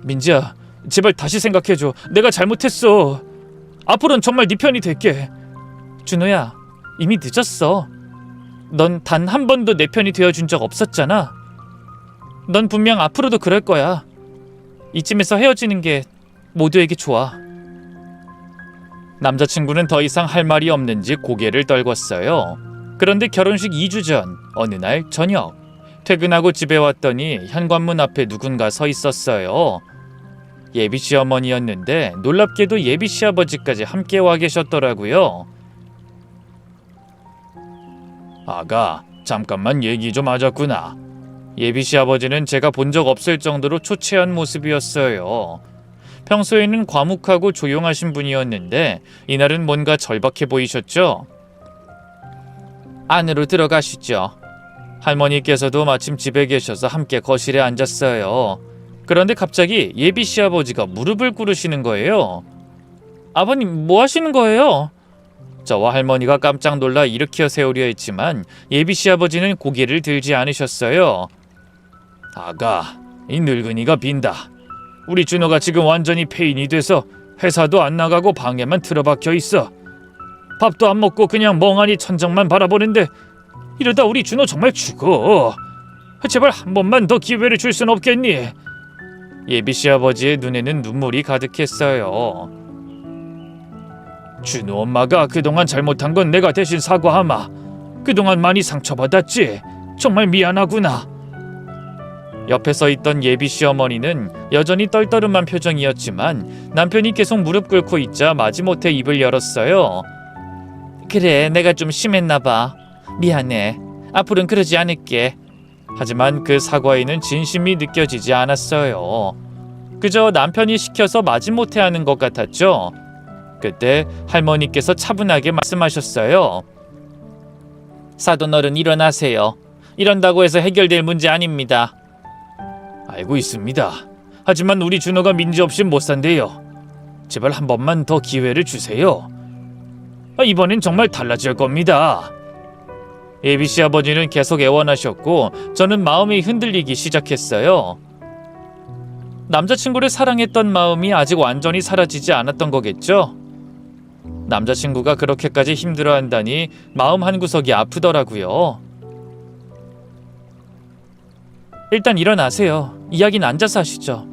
민지야, 제발 다시 생각해줘. 내가 잘못했어. 앞으로는 정말 네 편이 될게. 준호야, 이미 늦었어. 넌 단 한 번도 내 편이 되어준 적 없었잖아. 넌 분명 앞으로도 그럴 거야. 이쯤에서 헤어지는 게 모두에게 좋아. 남자친구는 더 이상 할 말이 없는지 고개를 떨궜어요. 그런데 결혼식 2주 전 어느 날 저녁 퇴근하고 집에 왔더니 현관문 앞에 누군가 서 있었어요. 예비 시어머니였는데 놀랍게도 예비 시아버지까지 함께 와 계셨더라고요. 아가, 잠깐만 얘기 좀 하자꾸나. 예비 시아버지는 제가 본 적 없을 정도로 초췌한 모습이었어요. 평소에는 과묵하고 조용하신 분이었는데 이날은 뭔가 절박해 보이셨죠? 안으로 들어가시죠. 할머니께서도 마침 집에 계셔서 함께 거실에 앉았어요. 그런데 갑자기 예비 시아버지가 무릎을 꿇으시는 거예요. 아버님, 뭐 하시는 거예요? 저와 할머니가 깜짝 놀라 일으켜 세우려 했지만 예비 시아버지는 고개를 들지 않으셨어요. 아가, 이 늙은이가 빈다. 우리 준호가 지금 완전히 폐인이 돼서 회사도 안 나가고 방에만 틀어박혀 있어. 밥도 안 먹고 그냥 멍하니 천장만 바라보는데 이러다 우리 준호 정말 죽어. 제발 한 번만 더 기회를 줄 순 없겠니? 예비 시아버지의 눈에는 눈물이 가득했어요. 준호 엄마가 그동안 잘못한 건 내가 대신 사과하마. 그동안 많이 상처받았지. 정말 미안하구나. 옆에 서 있던 예비 시어머니는 여전히 떨떠름한 표정이었지만 남편이 계속 무릎 꿇고 있자 마지못해 입을 열었어요. 그래, 내가 좀 심했나 봐. 미안해. 앞으로는 그러지 않을게. 하지만 그 사과에는 진심이 느껴지지 않았어요. 그저 남편이 시켜서 마지못해 하는 것 같았죠. 그때 할머니께서 차분하게 말씀하셨어요. 사돈어른, 일어나세요. 이런다고 해서 해결될 문제 아닙니다. 알고 있습니다. 하지만 우리 준호가 민지 없인 못 산대요. 제발 한 번만 더 기회를 주세요. 이번엔 정말 달라질 겁니다. 예비 시아버지는 계속 애원하셨고 저는 마음이 흔들리기 시작했어요. 남자친구를 사랑했던 마음이 아직 완전히 사라지지 않았던 거겠죠? 남자친구가 그렇게까지 힘들어한다니 마음 한구석이 아프더라고요. 일단 일어나세요. 이야기는 앉아서 하시죠.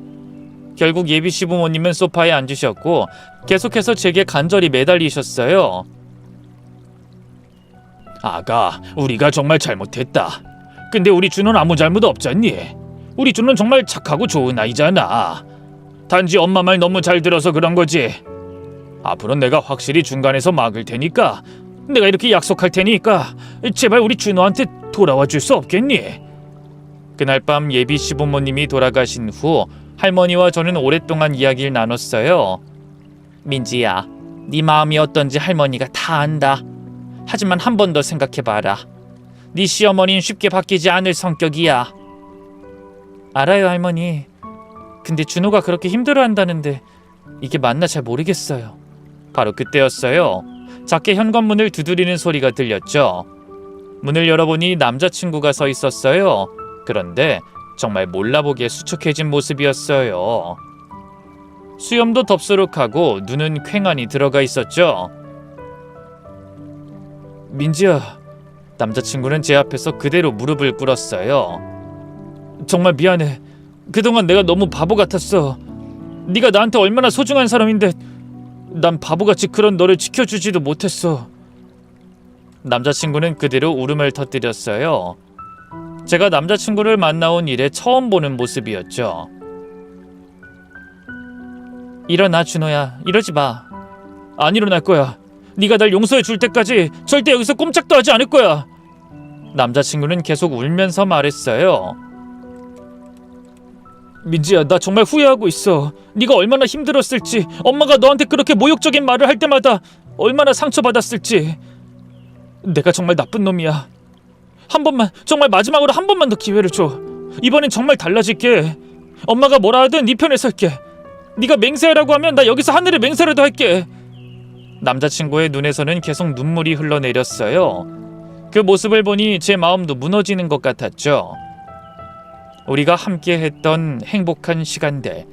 결국 예비 시부모님은 소파에 앉으셨고 계속해서 제게 간절히 매달리셨어요. 아가, 우리가 정말 잘못했다. 근데 우리 준호는 아무 잘못 없잖니? 우리 준호는 정말 착하고 좋은 아이잖아. 단지 엄마 말 너무 잘 들어서 그런 거지. 앞으로 내가 확실히 중간에서 막을 테니까 내가 이렇게 약속할 테니까 제발 우리 준호한테 돌아와 줄 수 없겠니? 그날 밤 예비 시부모님이 돌아가신 후 할머니와 저는 오랫동안 이야기를 나눴어요. 민지야, 네 마음이 어떤지 할머니가 다 안다. 하지만 한 번 더 생각해봐라. 네 시어머니는 쉽게 바뀌지 않을 성격이야. 알아요, 할머니. 근데 준호가 그렇게 힘들어한다는데 이게 맞나 잘 모르겠어요. 바로 그때였어요. 작게 현관문을 두드리는 소리가 들렸죠. 문을 열어보니 남자친구가 서 있었어요. 그런데 정말 몰라보기에 수척해진 모습이었어요. 수염도 덥수룩하고 눈은 퀭하니 들어가 있었죠. 민지야, 남자친구는 제 앞에서 그대로 무릎을 꿇었어요. 정말 미안해. 그동안 내가 너무 바보 같았어. 네가 나한테 얼마나 소중한 사람인데 난 바보같이 그런 너를 지켜주지도 못했어. 남자친구는 그대로 울음을 터뜨렸어요. 제가 남자친구를 만나온 이래 처음 보는 모습이었죠. 일어나, 준호야. 이러지 마. 안 일어날 거야. 네가 날 용서해 줄 때까지 절대 여기서 꼼짝도 하지 않을 거야. 남자친구는 계속 울면서 말했어요. 민지야, 나 정말 후회하고 있어. 네가 얼마나 힘들었을지, 엄마가 너한테 그렇게 모욕적인 말을 할 때마다 얼마나 상처받았을지. 내가 정말 나쁜 놈이야. 한 번만, 정말 마지막으로 한 번만 더 기회를 줘. 이번엔 정말 달라질게. 엄마가 뭐라 하든 네 편에 설게. 네가 맹세하라고 하면 나 여기서 하늘에 맹세라도 할게. 남자친구의 눈에서는 계속 눈물이 흘러내렸어요. 그 모습을 보니 제 마음도 무너지는 것 같았죠. 우리가 함께 했던 행복한 시간들,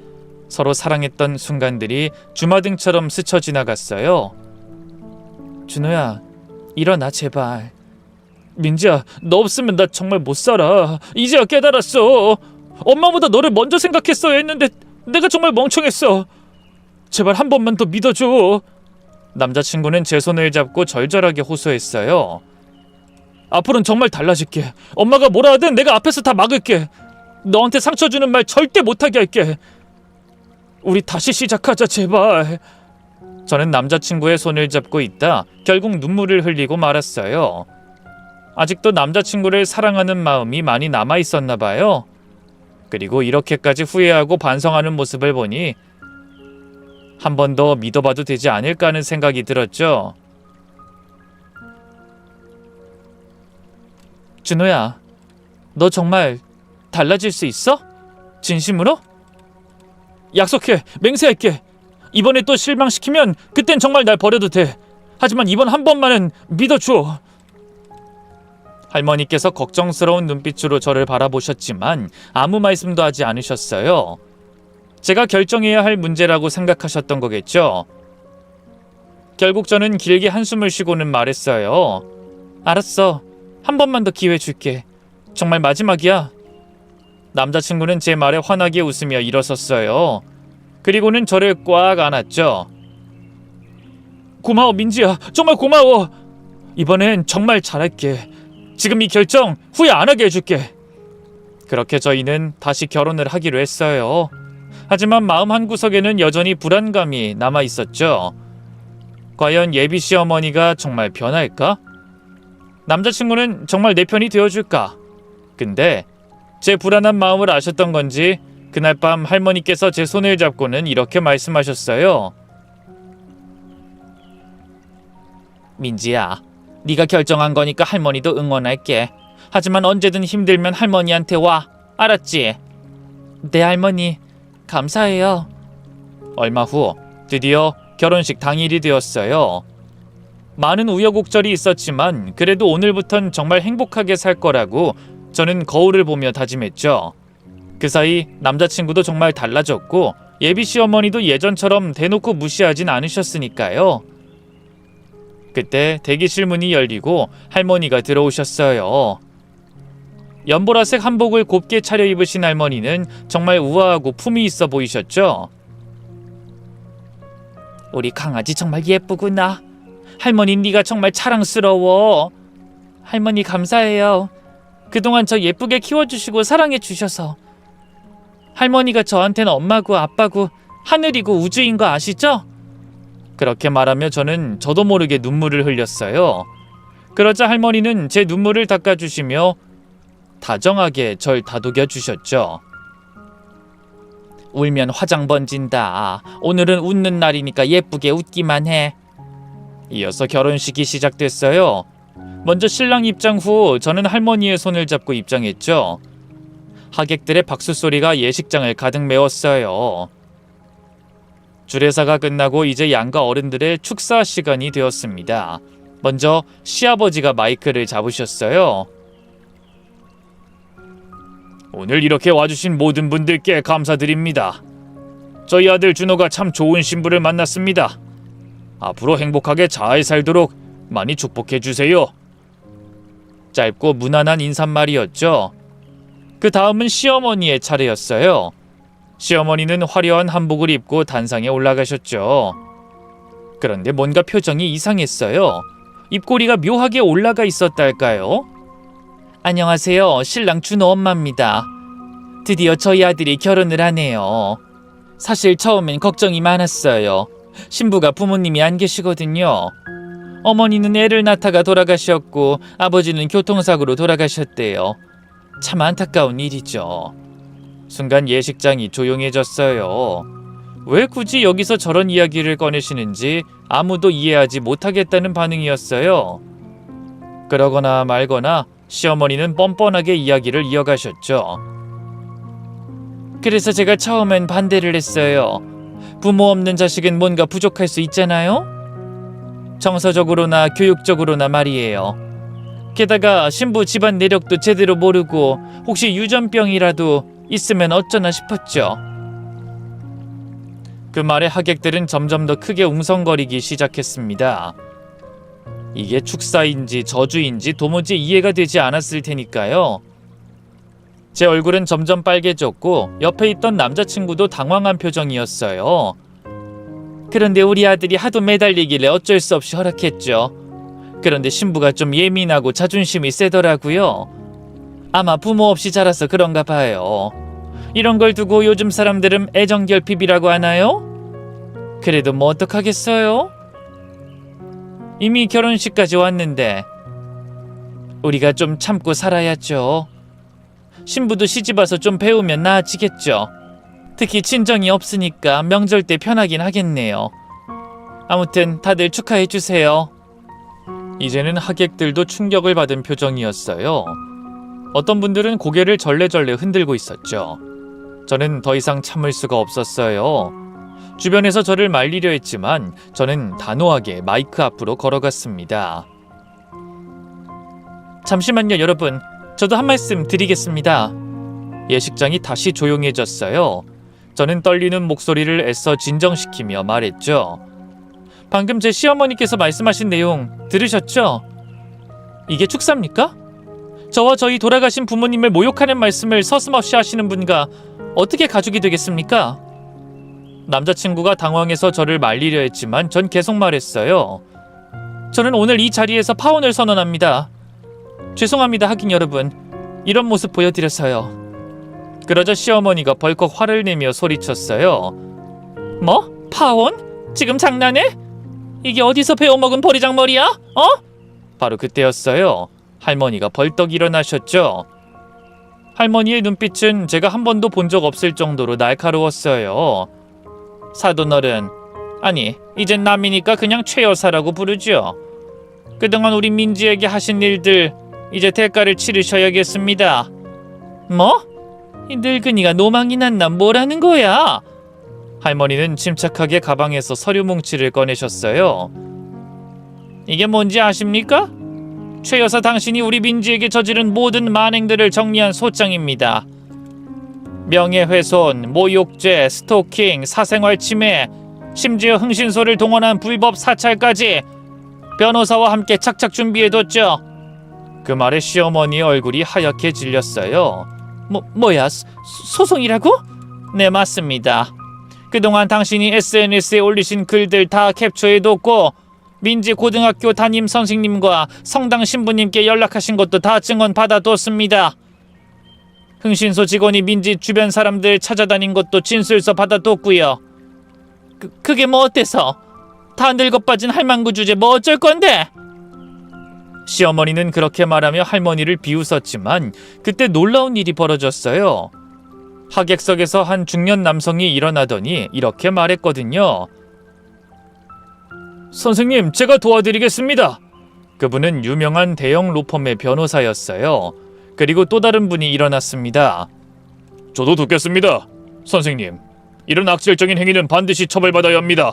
서로 사랑했던 순간들이 주마등처럼 스쳐 지나갔어요. 준호야, 일어나 제발. 민지야, 너 없으면 나 정말 못 살아. 이제야 깨달았어. 엄마보다 너를 먼저 생각했어야 했는데 내가 정말 멍청했어. 제발 한 번만 더 믿어줘. 남자친구는 제 손을 잡고 절절하게 호소했어요. 앞으로는 정말 달라질게. 엄마가 뭐라 하든 내가 앞에서 다 막을게. 너한테 상처 주는 말 절대 못하게 할게. 우리 다시 시작하자 제발. 저는 남자친구의 손을 잡고 있다 결국 눈물을 흘리고 말았어요. 아직도 남자친구를 사랑하는 마음이 많이 남아 있었나 봐요. 그리고 이렇게까지 후회하고 반성하는 모습을 보니 한 번 더 믿어봐도 되지 않을까 하는 생각이 들었죠. 준호야, 너 정말 달라질 수 있어? 진심으로? 약속해. 맹세할게. 이번에 또 실망시키면 그땐 정말 날 버려도 돼. 하지만 이번 한 번만은 믿어줘. 할머니께서 걱정스러운 눈빛으로 저를 바라보셨지만 아무 말씀도 하지 않으셨어요. 제가 결정해야 할 문제라고 생각하셨던 거겠죠. 결국 저는 길게 한숨을 쉬고는 말했어요. 알았어. 한 번만 더 기회 줄게. 정말 마지막이야. 남자친구는 제 말에 환하게 웃으며 일어섰어요. 그리고는 저를 꽉 안았죠. 고마워 민지야. 정말 고마워. 이번엔 정말 잘할게. 지금 이 결정 후회 안 하게 해줄게. 그렇게 저희는 다시 결혼을 하기로 했어요. 하지만 마음 한구석에는 여전히 불안감이 남아 있었죠. 과연 예비 시어머니가 정말 변할까? 남자친구는 정말 내 편이 되어줄까? 근데 제 불안한 마음을 아셨던 건지 그날 밤 할머니께서 제 손을 잡고는 이렇게 말씀하셨어요. 민지야, 네가 결정한 거니까 할머니도 응원할게. 하지만 언제든 힘들면 할머니한테 와. 알았지? 네 할머니, 감사해요. 얼마 후 드디어 결혼식 당일이 되었어요. 많은 우여곡절이 있었지만 그래도 오늘부턴 정말 행복하게 살 거라고 저는 거울을 보며 다짐했죠. 그 사이 남자친구도 정말 달라졌고 예비 시어머니도 예전처럼 대놓고 무시하진 않으셨으니까요. 그때 대기실 문이 열리고 할머니가 들어오셨어요. 연보라색 한복을 곱게 차려입으신 할머니는 정말 우아하고 품이 있어 보이셨죠. 우리 강아지 정말 예쁘구나. 할머니 네가 정말 자랑스러워. 할머니 감사해요. 그동안 저 예쁘게 키워주시고 사랑해주셔서. 할머니가 저한테는 엄마고 아빠고 하늘이고 우주인 거 아시죠? 그렇게 말하며 저도 모르게 눈물을 흘렸어요. 그러자 할머니는 제 눈물을 닦아주시며 다정하게 절 다독여 주셨죠. 울면 화장 번진다. 오늘은 웃는 날이니까 예쁘게 웃기만 해. 이어서 결혼식이 시작됐어요. 먼저 신랑 입장 후 저는 할머니의 손을 잡고 입장했죠. 하객들의 박수 소리가 예식장을 가득 메웠어요. 주례사가 끝나고 이제 양가 어른들의 축사 시간이 되었습니다. 먼저 시아버지가 마이크를 잡으셨어요. 오늘 이렇게 와주신 모든 분들께 감사드립니다. 저희 아들 준호가 참 좋은 신부를 만났습니다. 앞으로 행복하게 잘 살도록 많이 축복해 주세요. 짧고 무난한 인사말이었죠. 그 다음은 시어머니의 차례였어요. 시어머니는 화려한 한복을 입고 단상에 올라가셨죠. 그런데 뭔가 표정이 이상했어요. 입꼬리가 묘하게 올라가 있었달까요? 안녕하세요. 신랑 준호 엄마입니다. 드디어 저희 아들이 결혼을 하네요. 사실 처음엔 걱정이 많았어요. 신부가 부모님이 안 계시거든요. 어머니는 애를 낳다가 돌아가셨고 아버지는 교통사고로 돌아가셨대요. 참 안타까운 일이죠. 순간 예식장이 조용해졌어요. 왜 굳이 여기서 저런 이야기를 꺼내시는지 아무도 이해하지 못하겠다는 반응이었어요. 그러거나 말거나 시어머니는 뻔뻔하게 이야기를 이어가셨죠. 그래서 제가 처음엔 반대를 했어요. 부모 없는 자식은 뭔가 부족할 수 있잖아요? 정서적으로나 교육적으로나 말이에요. 게다가 신부 집안 내력도 제대로 모르고 혹시 유전병이라도 있으면 어쩌나 싶었죠. 그 말에 하객들은 점점 더 크게 웅성거리기 시작했습니다. 이게 축사인지 저주인지 도무지 이해가 되지 않았을 테니까요. 제 얼굴은 점점 빨개졌고 옆에 있던 남자친구도 당황한 표정이었어요. 그런데 우리 아들이 하도 매달리길래 어쩔 수 없이 허락했죠. 그런데 신부가 좀 예민하고 자존심이 세더라고요. 아마 부모 없이 자라서 그런가 봐요. 이런 걸 두고 요즘 사람들은 애정결핍이라고 하나요? 그래도 뭐 어떡하겠어요? 이미 결혼식까지 왔는데 우리가 좀 참고 살아야죠. 신부도 시집와서 좀 배우면 나아지겠죠. 특히 친정이 없으니까 명절 때 편하긴 하겠네요. 아무튼 다들 축하해주세요. 이제는 하객들도 충격을 받은 표정이었어요. 어떤 분들은 고개를 절레절레 흔들고 있었죠. 저는 더 이상 참을 수가 없었어요. 주변에서 저를 말리려 했지만 저는 단호하게 마이크 앞으로 걸어갔습니다. 잠시만요, 여러분. 저도 한 말씀 드리겠습니다. 예식장이 다시 조용해졌어요. 저는 떨리는 목소리를 애써 진정시키며 말했죠. 방금 제 시어머니께서 말씀하신 내용 들으셨죠? 이게 축사입니까? 저와 저희 돌아가신 부모님을 모욕하는 말씀을 서슴없이 하시는 분과 어떻게 가족이 되겠습니까? 남자친구가 당황해서 저를 말리려 했지만 전 계속 말했어요. 저는 오늘 이 자리에서 파혼을 선언합니다. 죄송합니다, 하긴 여러분. 이런 모습 보여드려서요. 그러자 시어머니가 벌컥 화를 내며 소리쳤어요. 뭐? 파혼? 지금 장난해? 이게 어디서 배워먹은 버리장머리야? 어? 바로 그때였어요. 할머니가 벌떡 일어나셨죠. 할머니의 눈빛은 제가 한 번도 본 적 없을 정도로 날카로웠어요. 사돈어른, 아니 이젠 남이니까 그냥 최 여사라고 부르죠. 그동안 우리 민지에게 하신 일들 이제 대가를 치르셔야겠습니다. 뭐? 이 늙은이가 노망이 났나 뭐라는 거야? 할머니는 침착하게 가방에서 서류 뭉치를 꺼내셨어요. 이게 뭔지 아십니까? 최 여사 당신이 우리 민지에게 저지른 모든 만행들을 정리한 소장입니다. 명예훼손, 모욕죄, 스토킹, 사생활 침해, 심지어 흥신소를 동원한 불법 사찰까지 변호사와 함께 착착 준비해뒀죠. 그 말에 시어머니의 얼굴이 하얗게 질렸어요. 뭐야? 소송이라고? 네, 맞습니다. 그동안 당신이 SNS에 올리신 글들 다 캡처해뒀고 민지 고등학교 담임 선생님과 성당 신부님께 연락하신 것도 다 증언 받아뒀습니다. 흥신소 직원이 민지 주변 사람들 찾아다닌 것도 진술서 받아뒀고요. 그게 뭐 어때서? 다 늙어 빠진 할망구 주제 뭐 어쩔 건데? 시어머니는 그렇게 말하며 할머니를 비웃었지만 그때 놀라운 일이 벌어졌어요. 하객석에서 한 중년 남성이 일어나더니 이렇게 말했거든요. 선생님, 제가 도와드리겠습니다. 그분은 유명한 대형 로펌의 변호사였어요. 그리고 또 다른 분이 일어났습니다. 저도 돕겠습니다. 선생님, 이런 악질적인 행위는 반드시 처벌받아야 합니다.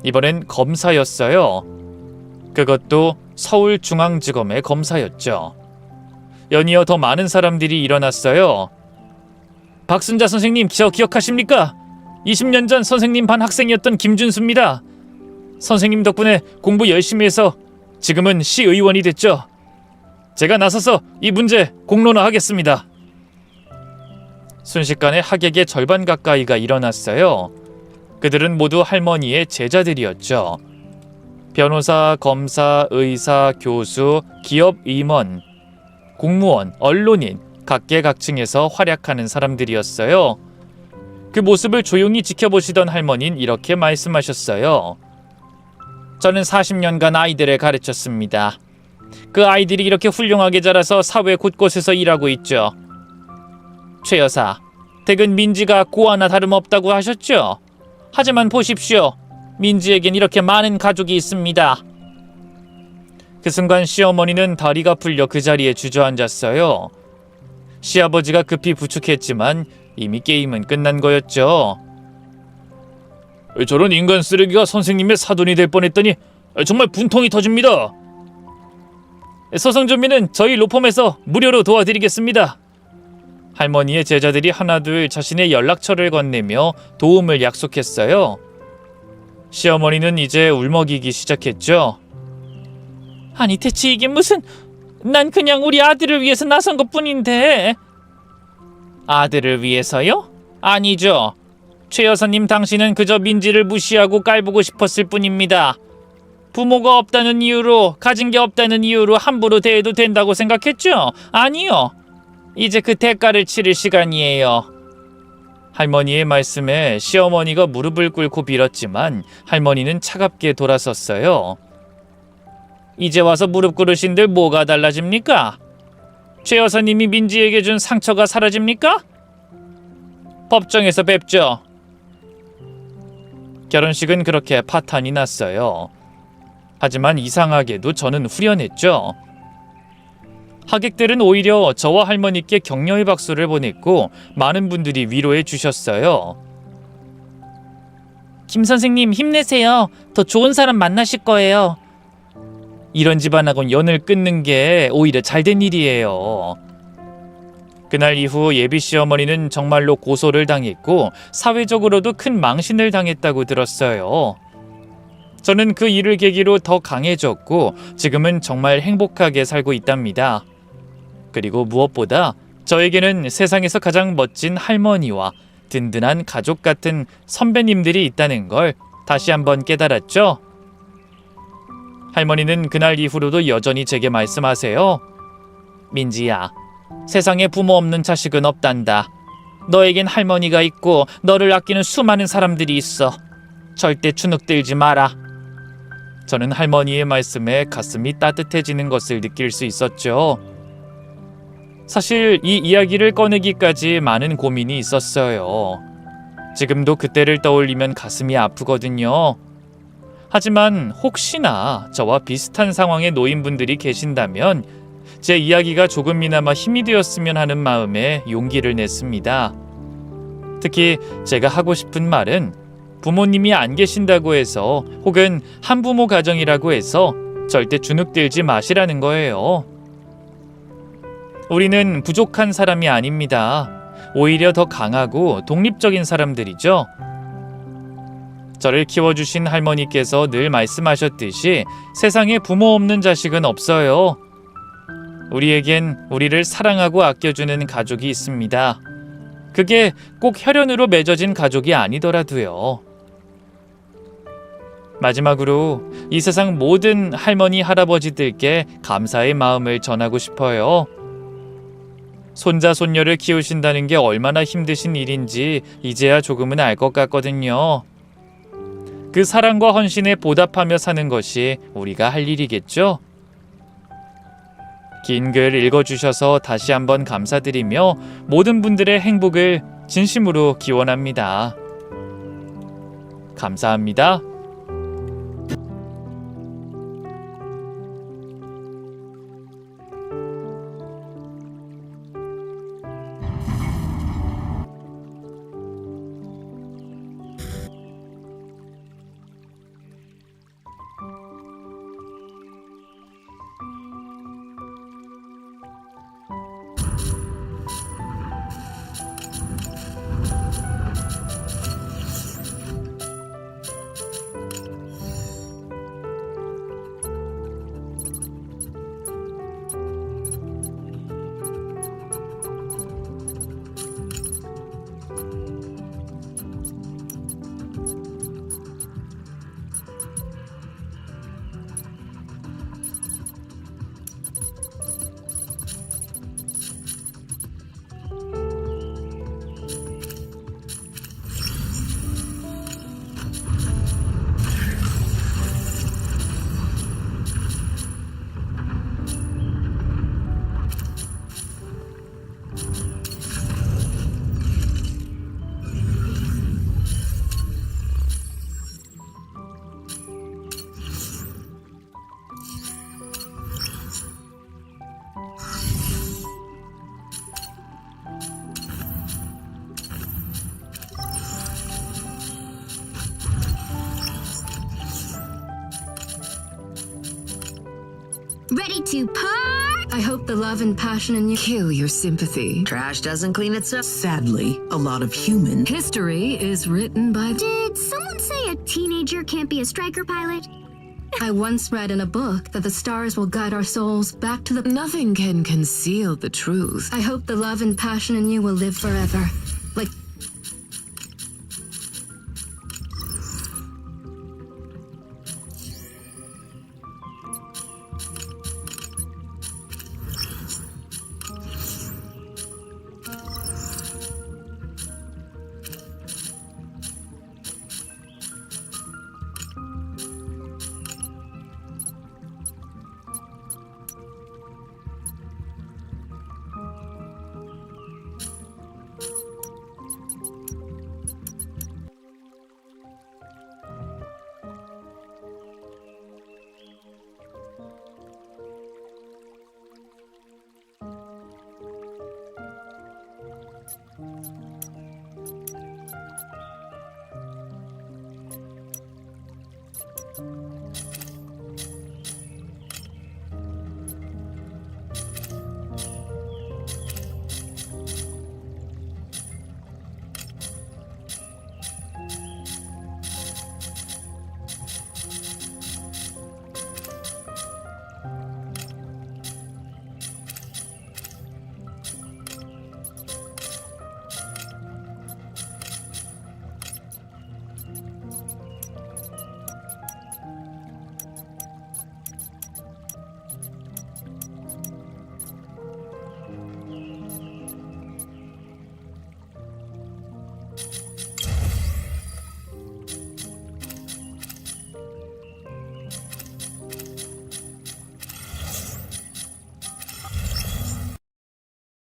이번엔 검사였어요. 그것도 서울중앙지검의 검사였죠. 연이어 더 많은 사람들이 일어났어요. 박순자 선생님, 저 기억하십니까? 20년 전 선생님 반 학생이었던 김준수입니다. 선생님 덕분에 공부 열심히 해서 지금은 시의원이 됐죠. 제가 나서서 이 문제 공론화하겠습니다. 순식간에 하객의 절반 가까이가 일어났어요. 그들은 모두 할머니의 제자들이었죠. 변호사, 검사, 의사, 교수, 기업 임원, 공무원, 언론인, 각계각층에서 활약하는 사람들이었어요. 그 모습을 조용히 지켜보시던 할머니는 이렇게 말씀하셨어요. 저는 40년간 아이들을 가르쳤습니다. 그 아이들이 이렇게 훌륭하게 자라서 사회 곳곳에서 일하고 있죠. 최 여사, 댁은 민지가 고아나 다름없다고 하셨죠? 하지만 보십시오. 민지에겐 이렇게 많은 가족이 있습니다. 그 순간 시어머니는 다리가 풀려 그 자리에 주저앉았어요. 시아버지가 급히 부축했지만 이미 게임은 끝난 거였죠. 저런 인간 쓰레기가 선생님의 사돈이 될 뻔했더니 정말 분통이 터집니다. 소송준비는 저희 로펌에서 무료로 도와드리겠습니다. 할머니의 제자들이 하나둘 자신의 연락처를 건네며 도움을 약속했어요. 시어머니는 이제 울먹이기 시작했죠. 아니 대체 이게 무슨... 난 그냥 우리 아들을 위해서 나선 것뿐인데. 아들을 위해서요? 아니죠. 최 여사님, 당신은 그저 민지를 무시하고 깔보고 싶었을 뿐입니다. 부모가 없다는 이유로, 가진 게 없다는 이유로 함부로 대해도 된다고 생각했죠? 아니요. 이제 그 대가를 치를 시간이에요. 할머니의 말씀에 시어머니가 무릎을 꿇고 빌었지만 할머니는 차갑게 돌아섰어요. 이제 와서 무릎 꿇으신들 뭐가 달라집니까? 최 여사님이 민지에게 준 상처가 사라집니까? 법정에서 뵙죠. 결혼식은 그렇게 파탄이 났어요. 하지만 이상하게도 저는 후련했죠. 하객들은 오히려 저와 할머니께 격려의 박수를 보냈고 많은 분들이 위로해 주셨어요. 김 선생님 힘내세요. 더 좋은 사람 만나실 거예요. 이런 집안하고는 연을 끊는 게 오히려 잘된 일이에요. 그날 이후 예비 시어머니는 정말로 고소를 당했고 사회적으로도 큰 망신을 당했다고 들었어요. 저는 그 일을 계기로 더 강해졌고 지금은 정말 행복하게 살고 있답니다. 그리고 무엇보다 저에게는 세상에서 가장 멋진 할머니와 든든한 가족 같은 선배님들이 있다는 걸 다시 한번 깨달았죠. 할머니는 그날 이후로도 여전히 제게 말씀하세요. 민지야, 세상에 부모 없는 자식은 없단다. 너에겐 할머니가 있고 너를 아끼는 수많은 사람들이 있어. 절대 주눅들지 마라. 저는 할머니의 말씀에 가슴이 따뜻해지는 것을 느낄 수 있었죠. 사실 이 이야기를 꺼내기까지 많은 고민이 있었어요. 지금도 그때를 떠올리면 가슴이 아프거든요. 하지만 혹시나 저와 비슷한 상황에 놓인 분들이 계신다면 제 이야기가 조금이나마 힘이 되었으면 하는 마음에 용기를 냈습니다. 특히 제가 하고 싶은 말은 부모님이 안 계신다고 해서 혹은 한부모 가정이라고 해서 절대 주눅들지 마시라는 거예요. 우리는 부족한 사람이 아닙니다. 오히려 더 강하고 독립적인 사람들이죠. 저를 키워주신 할머니께서 늘 말씀하셨듯이 세상에 부모 없는 자식은 없어요. 우리에겐 우리를 사랑하고 아껴주는 가족이 있습니다. 그게 꼭 혈연으로 맺어진 가족이 아니더라도요. 마지막으로 이 세상 모든 할머니, 할아버지들께 감사의 마음을 전하고 싶어요. 손자, 손녀를 키우신다는 게 얼마나 힘드신 일인지 이제야 조금은 알 것 같거든요. 그 사랑과 헌신에 보답하며 사는 것이 우리가 할 일이겠죠? 긴 글 읽어주셔서 다시 한번 감사드리며 모든 분들의 행복을 진심으로 기원합니다. 감사합니다. Ready to part? I hope the love and passion in you Kill your sympathy. trash doesn't clean itself. Sadly, a lot of human History is written by. Did someone say a teenager can't be a striker pilot? I once read in a book that the stars will guide our souls back to the. Nothing can conceal the truth. I hope the love and passion in you will live forever.